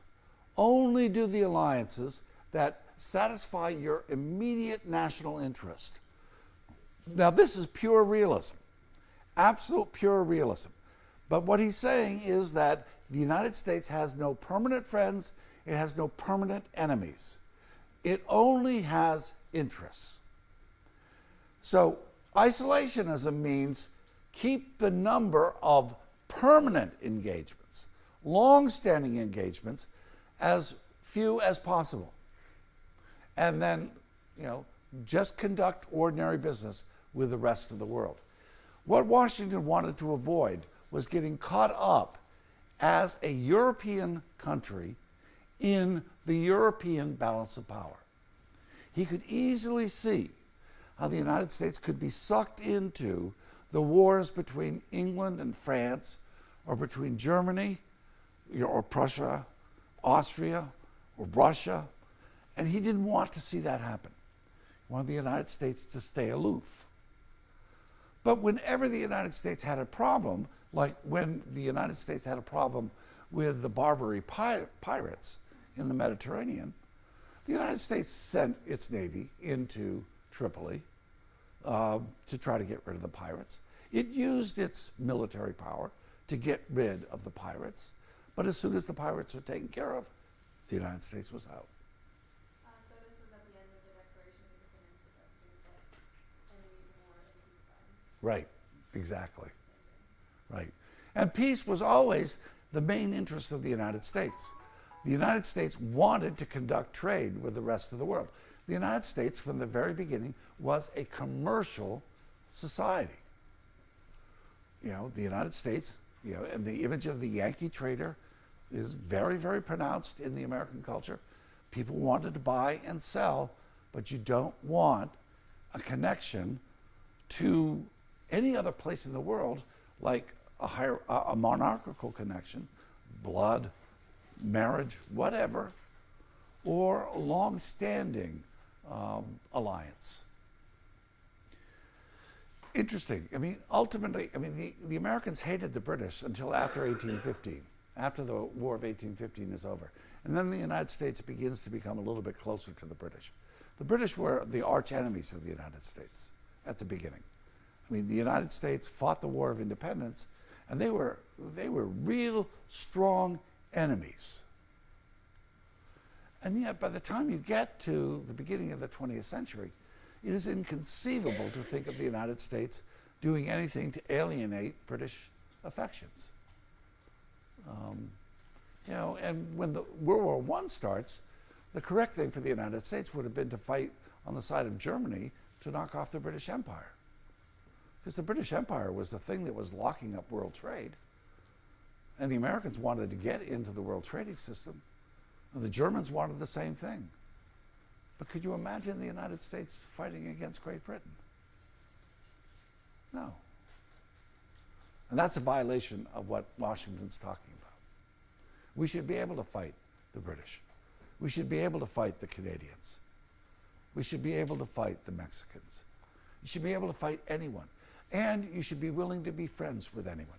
B: Only do the alliances that satisfy your immediate national interest. Now, this is pure realism, absolute pure realism. But what he's saying is that the United States has no permanent friends, it has no permanent enemies. It only has interests. So, isolationism means keep the number of permanent engagements, long-standing engagements, as few as possible. And then, just conduct ordinary business with the rest of the world. What Washington wanted to avoid was getting caught up as a European country in the European balance of power. He could easily see how the United States could be sucked into the wars between England and France, or between Germany, or Prussia, Austria, or Russia, and he didn't want to see that happen. He wanted the United States to stay aloof. But whenever the United States had a problem, like when the United States had a problem with the Barbary pirates in the Mediterranean, the United States sent its navy into Tripoli to try to get rid of the pirates. It used its military power to get rid of the pirates, but as soon as the pirates were taken care of, the United States was out.
D: So this was at the end of the Declaration of Independence, which obviously was like enemies in war, enemies friends.
B: Right, exactly. Right. And peace was always the main interest of the United States. The United States wanted to conduct trade with the rest of the world. The United States, from the very beginning, was a commercial society. The United States, and the image of the Yankee trader is very, very pronounced in the American culture. People wanted to buy and sell, but you don't want a connection to any other place in the world, like a monarchical connection, blood, marriage, whatever, or a long-standing alliance. Interesting. Ultimately, the Americans hated the British until after 1815, after the War of 1815 is over. And then the United States begins to become a little bit closer to the British. The British were the arch enemies of the United States at the beginning. The United States fought the War of Independence, and they were real strong enemies. And yet, by the time you get to the beginning of the 20th century, it is inconceivable to think of the United States doing anything to alienate British affections. And when the World War I starts, the correct thing for the United States would have been to fight on the side of Germany to knock off the British Empire. Because the British Empire was the thing that was locking up world trade. And the Americans wanted to get into the world trading system. And the Germans wanted the same thing. But could you imagine the United States fighting against Great Britain? No. And that's a violation of what Washington's talking about. We should be able to fight the British. We should be able to fight the Canadians. We should be able to fight the Mexicans. You should be able to fight anyone. And you should be willing to be friends with anyone.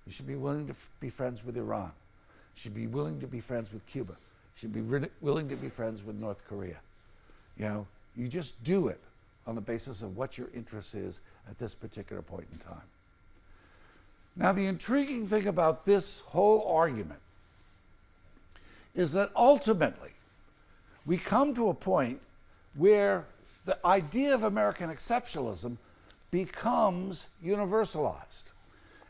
B: You should be willing to be friends with Iran. You should be willing to be friends with Cuba. You should be willing to be friends with North Korea. You just do it on the basis of what your interest is at this particular point in time. Now, the intriguing thing about this whole argument is that ultimately we come to a point where the idea of American exceptionalism becomes universalized.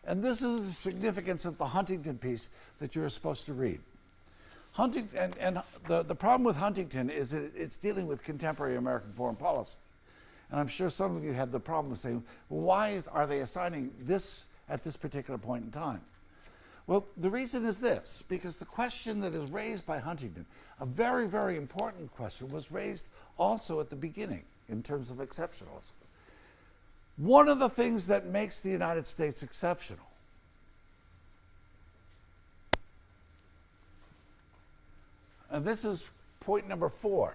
B: And this is the significance of the Huntington piece that you're supposed to read. The problem with Huntington is that it's dealing with contemporary American foreign policy. And I'm sure some of you had the problem of saying, well, why are they assigning this at this particular point in time? Well, the reason is this, because the question that is raised by Huntington, a very, very important question, was raised also at the beginning in terms of exceptionalism. One of the things that makes the United States exceptional and this is point number 4.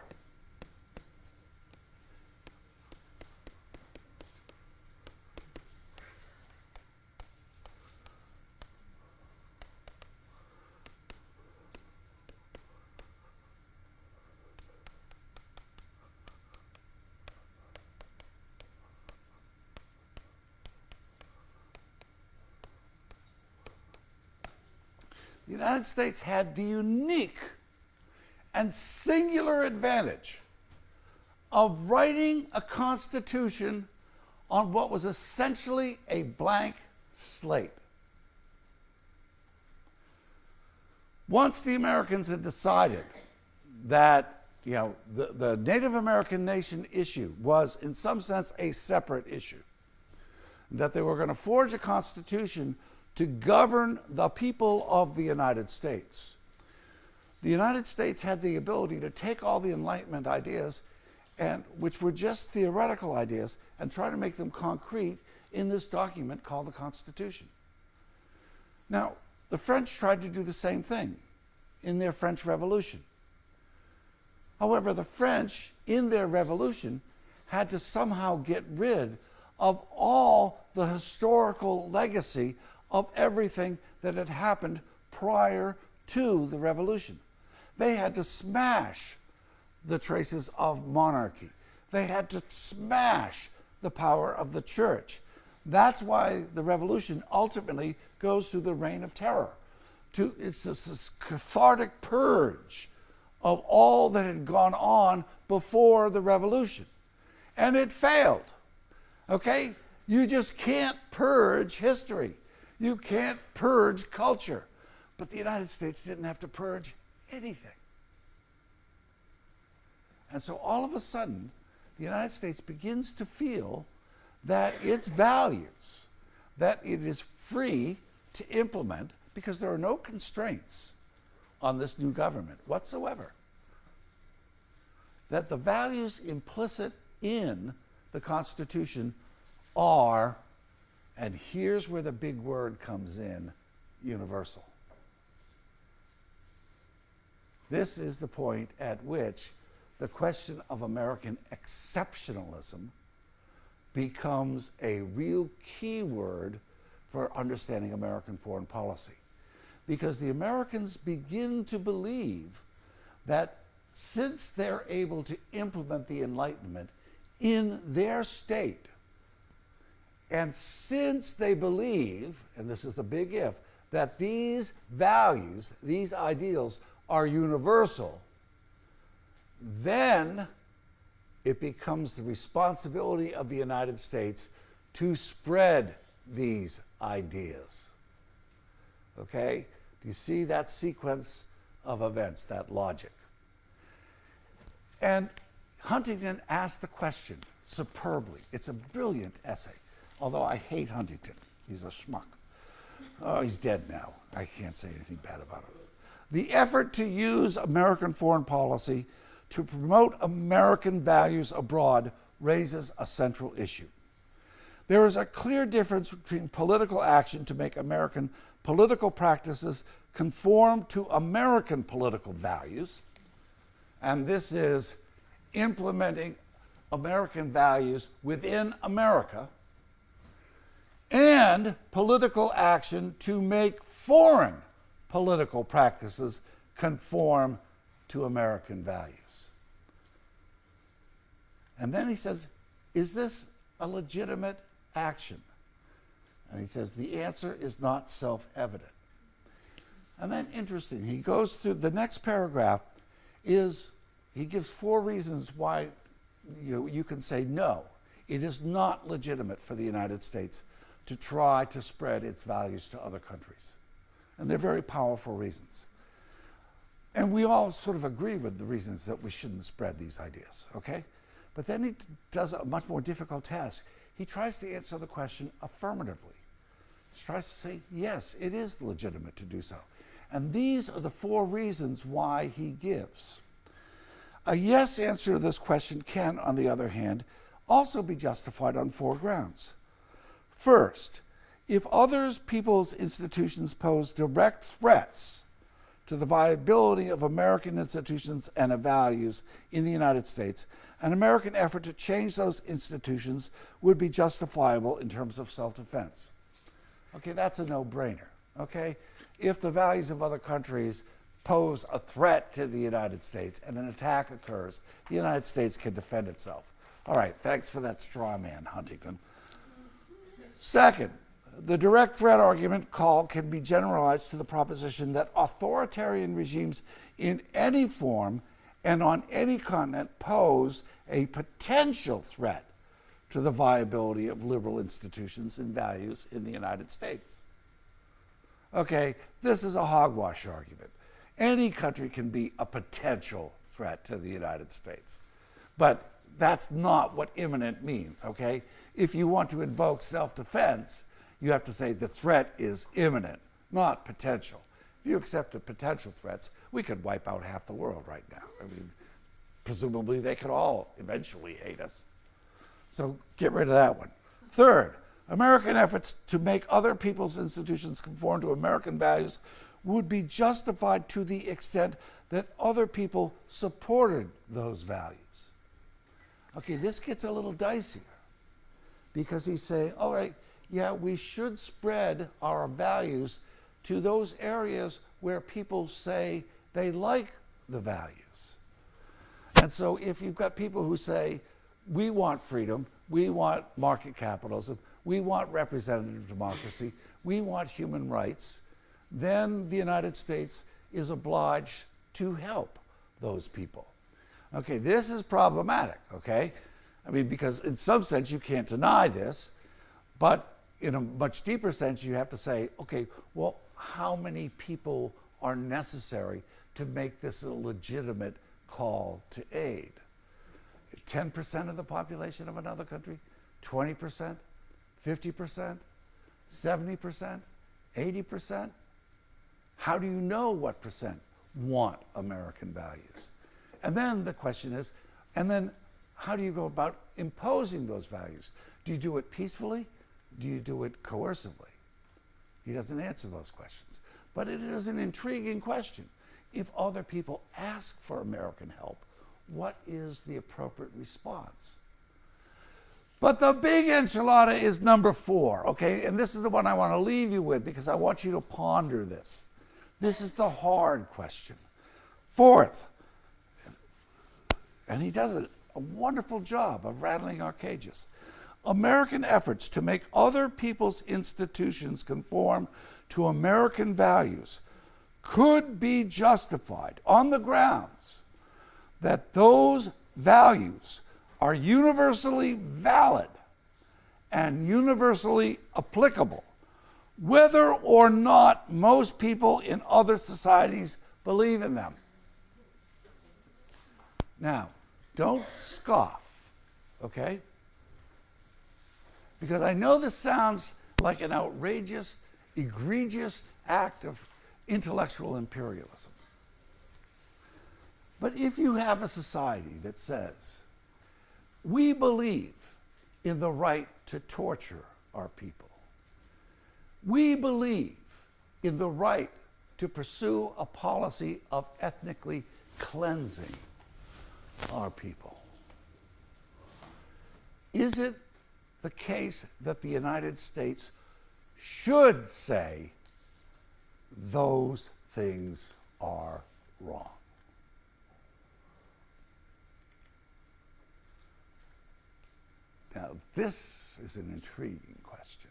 B: the United States had the unique and singular advantage of writing a constitution on what was essentially a blank slate. Once the Americans had decided that the Native American nation issue was in some sense a separate issue, that they were going to forge a constitution to govern the people of the United States, the United States had the ability to take all the Enlightenment ideas, and which were just theoretical ideas, and try to make them concrete in this document called the Constitution. Now, the French tried to do the same thing in their French Revolution. However, the French, in their revolution, had to somehow get rid of all the historical legacy of everything that had happened prior to the revolution. They had to smash the traces of monarchy. They had to smash the power of the church. That's why the revolution ultimately goes through the reign of terror. It's this cathartic purge of all that had gone on before the revolution. And it failed. Okay? You just can't purge history. You can't purge culture. But the United States didn't have to purge anything. And so all of a sudden, the United States begins to feel that its values, that it is free to implement, because there are no constraints on this new government whatsoever, that the values implicit in the Constitution are, and here's where the big word comes in, universal. This is the point at which the question of American exceptionalism becomes a real key word for understanding American foreign policy. Because the Americans begin to believe that since they're able to implement the Enlightenment in their state, and since they believe, and this is a big if, that these values, these ideals are universal, then it becomes the responsibility of the United States to spread these ideas. Okay? Do you see that sequence of events, that logic? And Huntington asked the question superbly. It's a brilliant essay, although I hate Huntington. He's a schmuck. Oh, he's dead now. I can't say anything bad about him. The effort to use American foreign policy to promote American values abroad raises a central issue. There is a clear difference between political action to make American political practices conform to American political values, and this is implementing American values within America, and political action to make foreign political practices conform to American values. And then he says, is this a legitimate action? And he says, the answer is not self-evident. And then interesting, he goes through the next paragraph he gives 4 reasons why you can say no. It is not legitimate for the United States to try to spread its values to other countries. And they're very powerful reasons. And we all sort of agree with the reasons that we shouldn't spread these ideas, okay? But then he does a much more difficult task. He tries to answer the question affirmatively. He tries to say, yes, it is legitimate to do so. And these are the 4 reasons why he gives. A yes answer to this question can, on the other hand, also be justified on 4 grounds. First, if others, people's institutions pose direct threats to the viability of American institutions and values in the United States, an American effort to change those institutions would be justifiable in terms of self-defense. Okay, that's a no-brainer, okay? If the values of other countries pose a threat to the United States and an attack occurs, the United States can defend itself. All right, thanks for that straw man, Huntington. Second, The direct threat argument call can be generalized to the proposition that authoritarian regimes in any form and on any continent pose a potential threat to the viability of liberal institutions and values in the United States. Okay, this is a hogwash argument. Any country can be a potential threat to the United States. But that's not what imminent means, okay? If you want to invoke self-defense, you have to say the threat is imminent, not potential. If you accepted potential threats, we could wipe out half the world right now. I mean, presumably they could all eventually hate us. So get rid of that one. Third, American efforts to make other people's institutions conform to American values would be justified to the extent that other people supported those values. Okay, this gets a little dicier because he's saying, all right, yeah, we should spread our values to those areas where people say they like the values. And so if you've got people who say, we want freedom, we want market capitalism, we want representative democracy, we want human rights, then the United States is obliged to help those people. Okay, this is problematic, okay? I mean, because in some sense you can't deny this, but in a much deeper sense you have to say, okay, well, how many people are necessary to make this a legitimate call to aid? 10% of the population of another country? 20%? 50%? 70%? 80%? How do you know what percent want American values? And then the question is, and then how do you go about imposing those values? Do you do it peacefully? Do you do it coercively? He doesn't answer those questions. But it is an intriguing question. If other people ask for American help, what is the appropriate response? But the big enchilada is number 4, okay? And this is the one I want to leave you with because I want you to ponder this. This is the hard question. Fourth, and he does a wonderful job of rattling our cages. American efforts to make other people's institutions conform to American values could be justified on the grounds that those values are universally valid and universally applicable, whether or not most people in other societies believe in them. Now, don't scoff, okay? Because I know this sounds like an outrageous, egregious act of intellectual imperialism. But if you have a society that says, we believe in the right to torture our people, we believe in the right to pursue a policy of ethnically cleansing our people, is it the case that the United States should say those things are wrong? Now, this is an intriguing question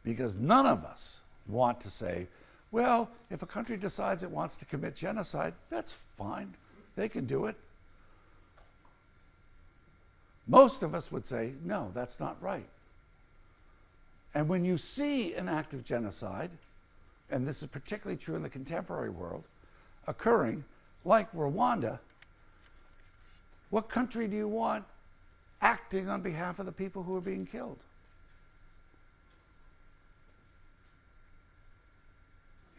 B: because none of us want to say, well, if a country decides it wants to commit genocide, that's fine. They can do it. Most of us would say, no, that's not right. And when you see an act of genocide, and this is particularly true in the contemporary world, occurring, like Rwanda, what country do you want acting on behalf of the people who are being killed?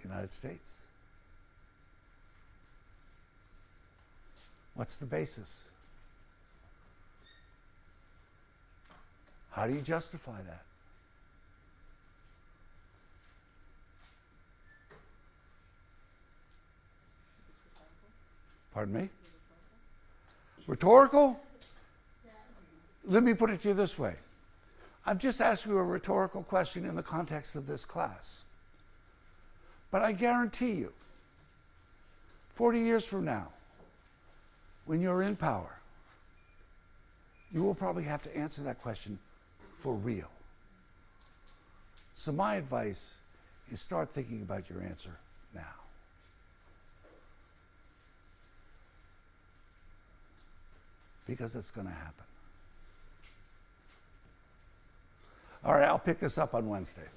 B: The United States. What's the basis? How do you justify that? Pardon me? Rhetorical? Let me put it to you this way. I've just asked you a rhetorical question in the context of this class. But I guarantee you, 40 years from now, when you're in power, you will probably have to answer that question for real. So my advice is start thinking about your answer now. Because it's going to happen. All right, I'll pick this up on Wednesday.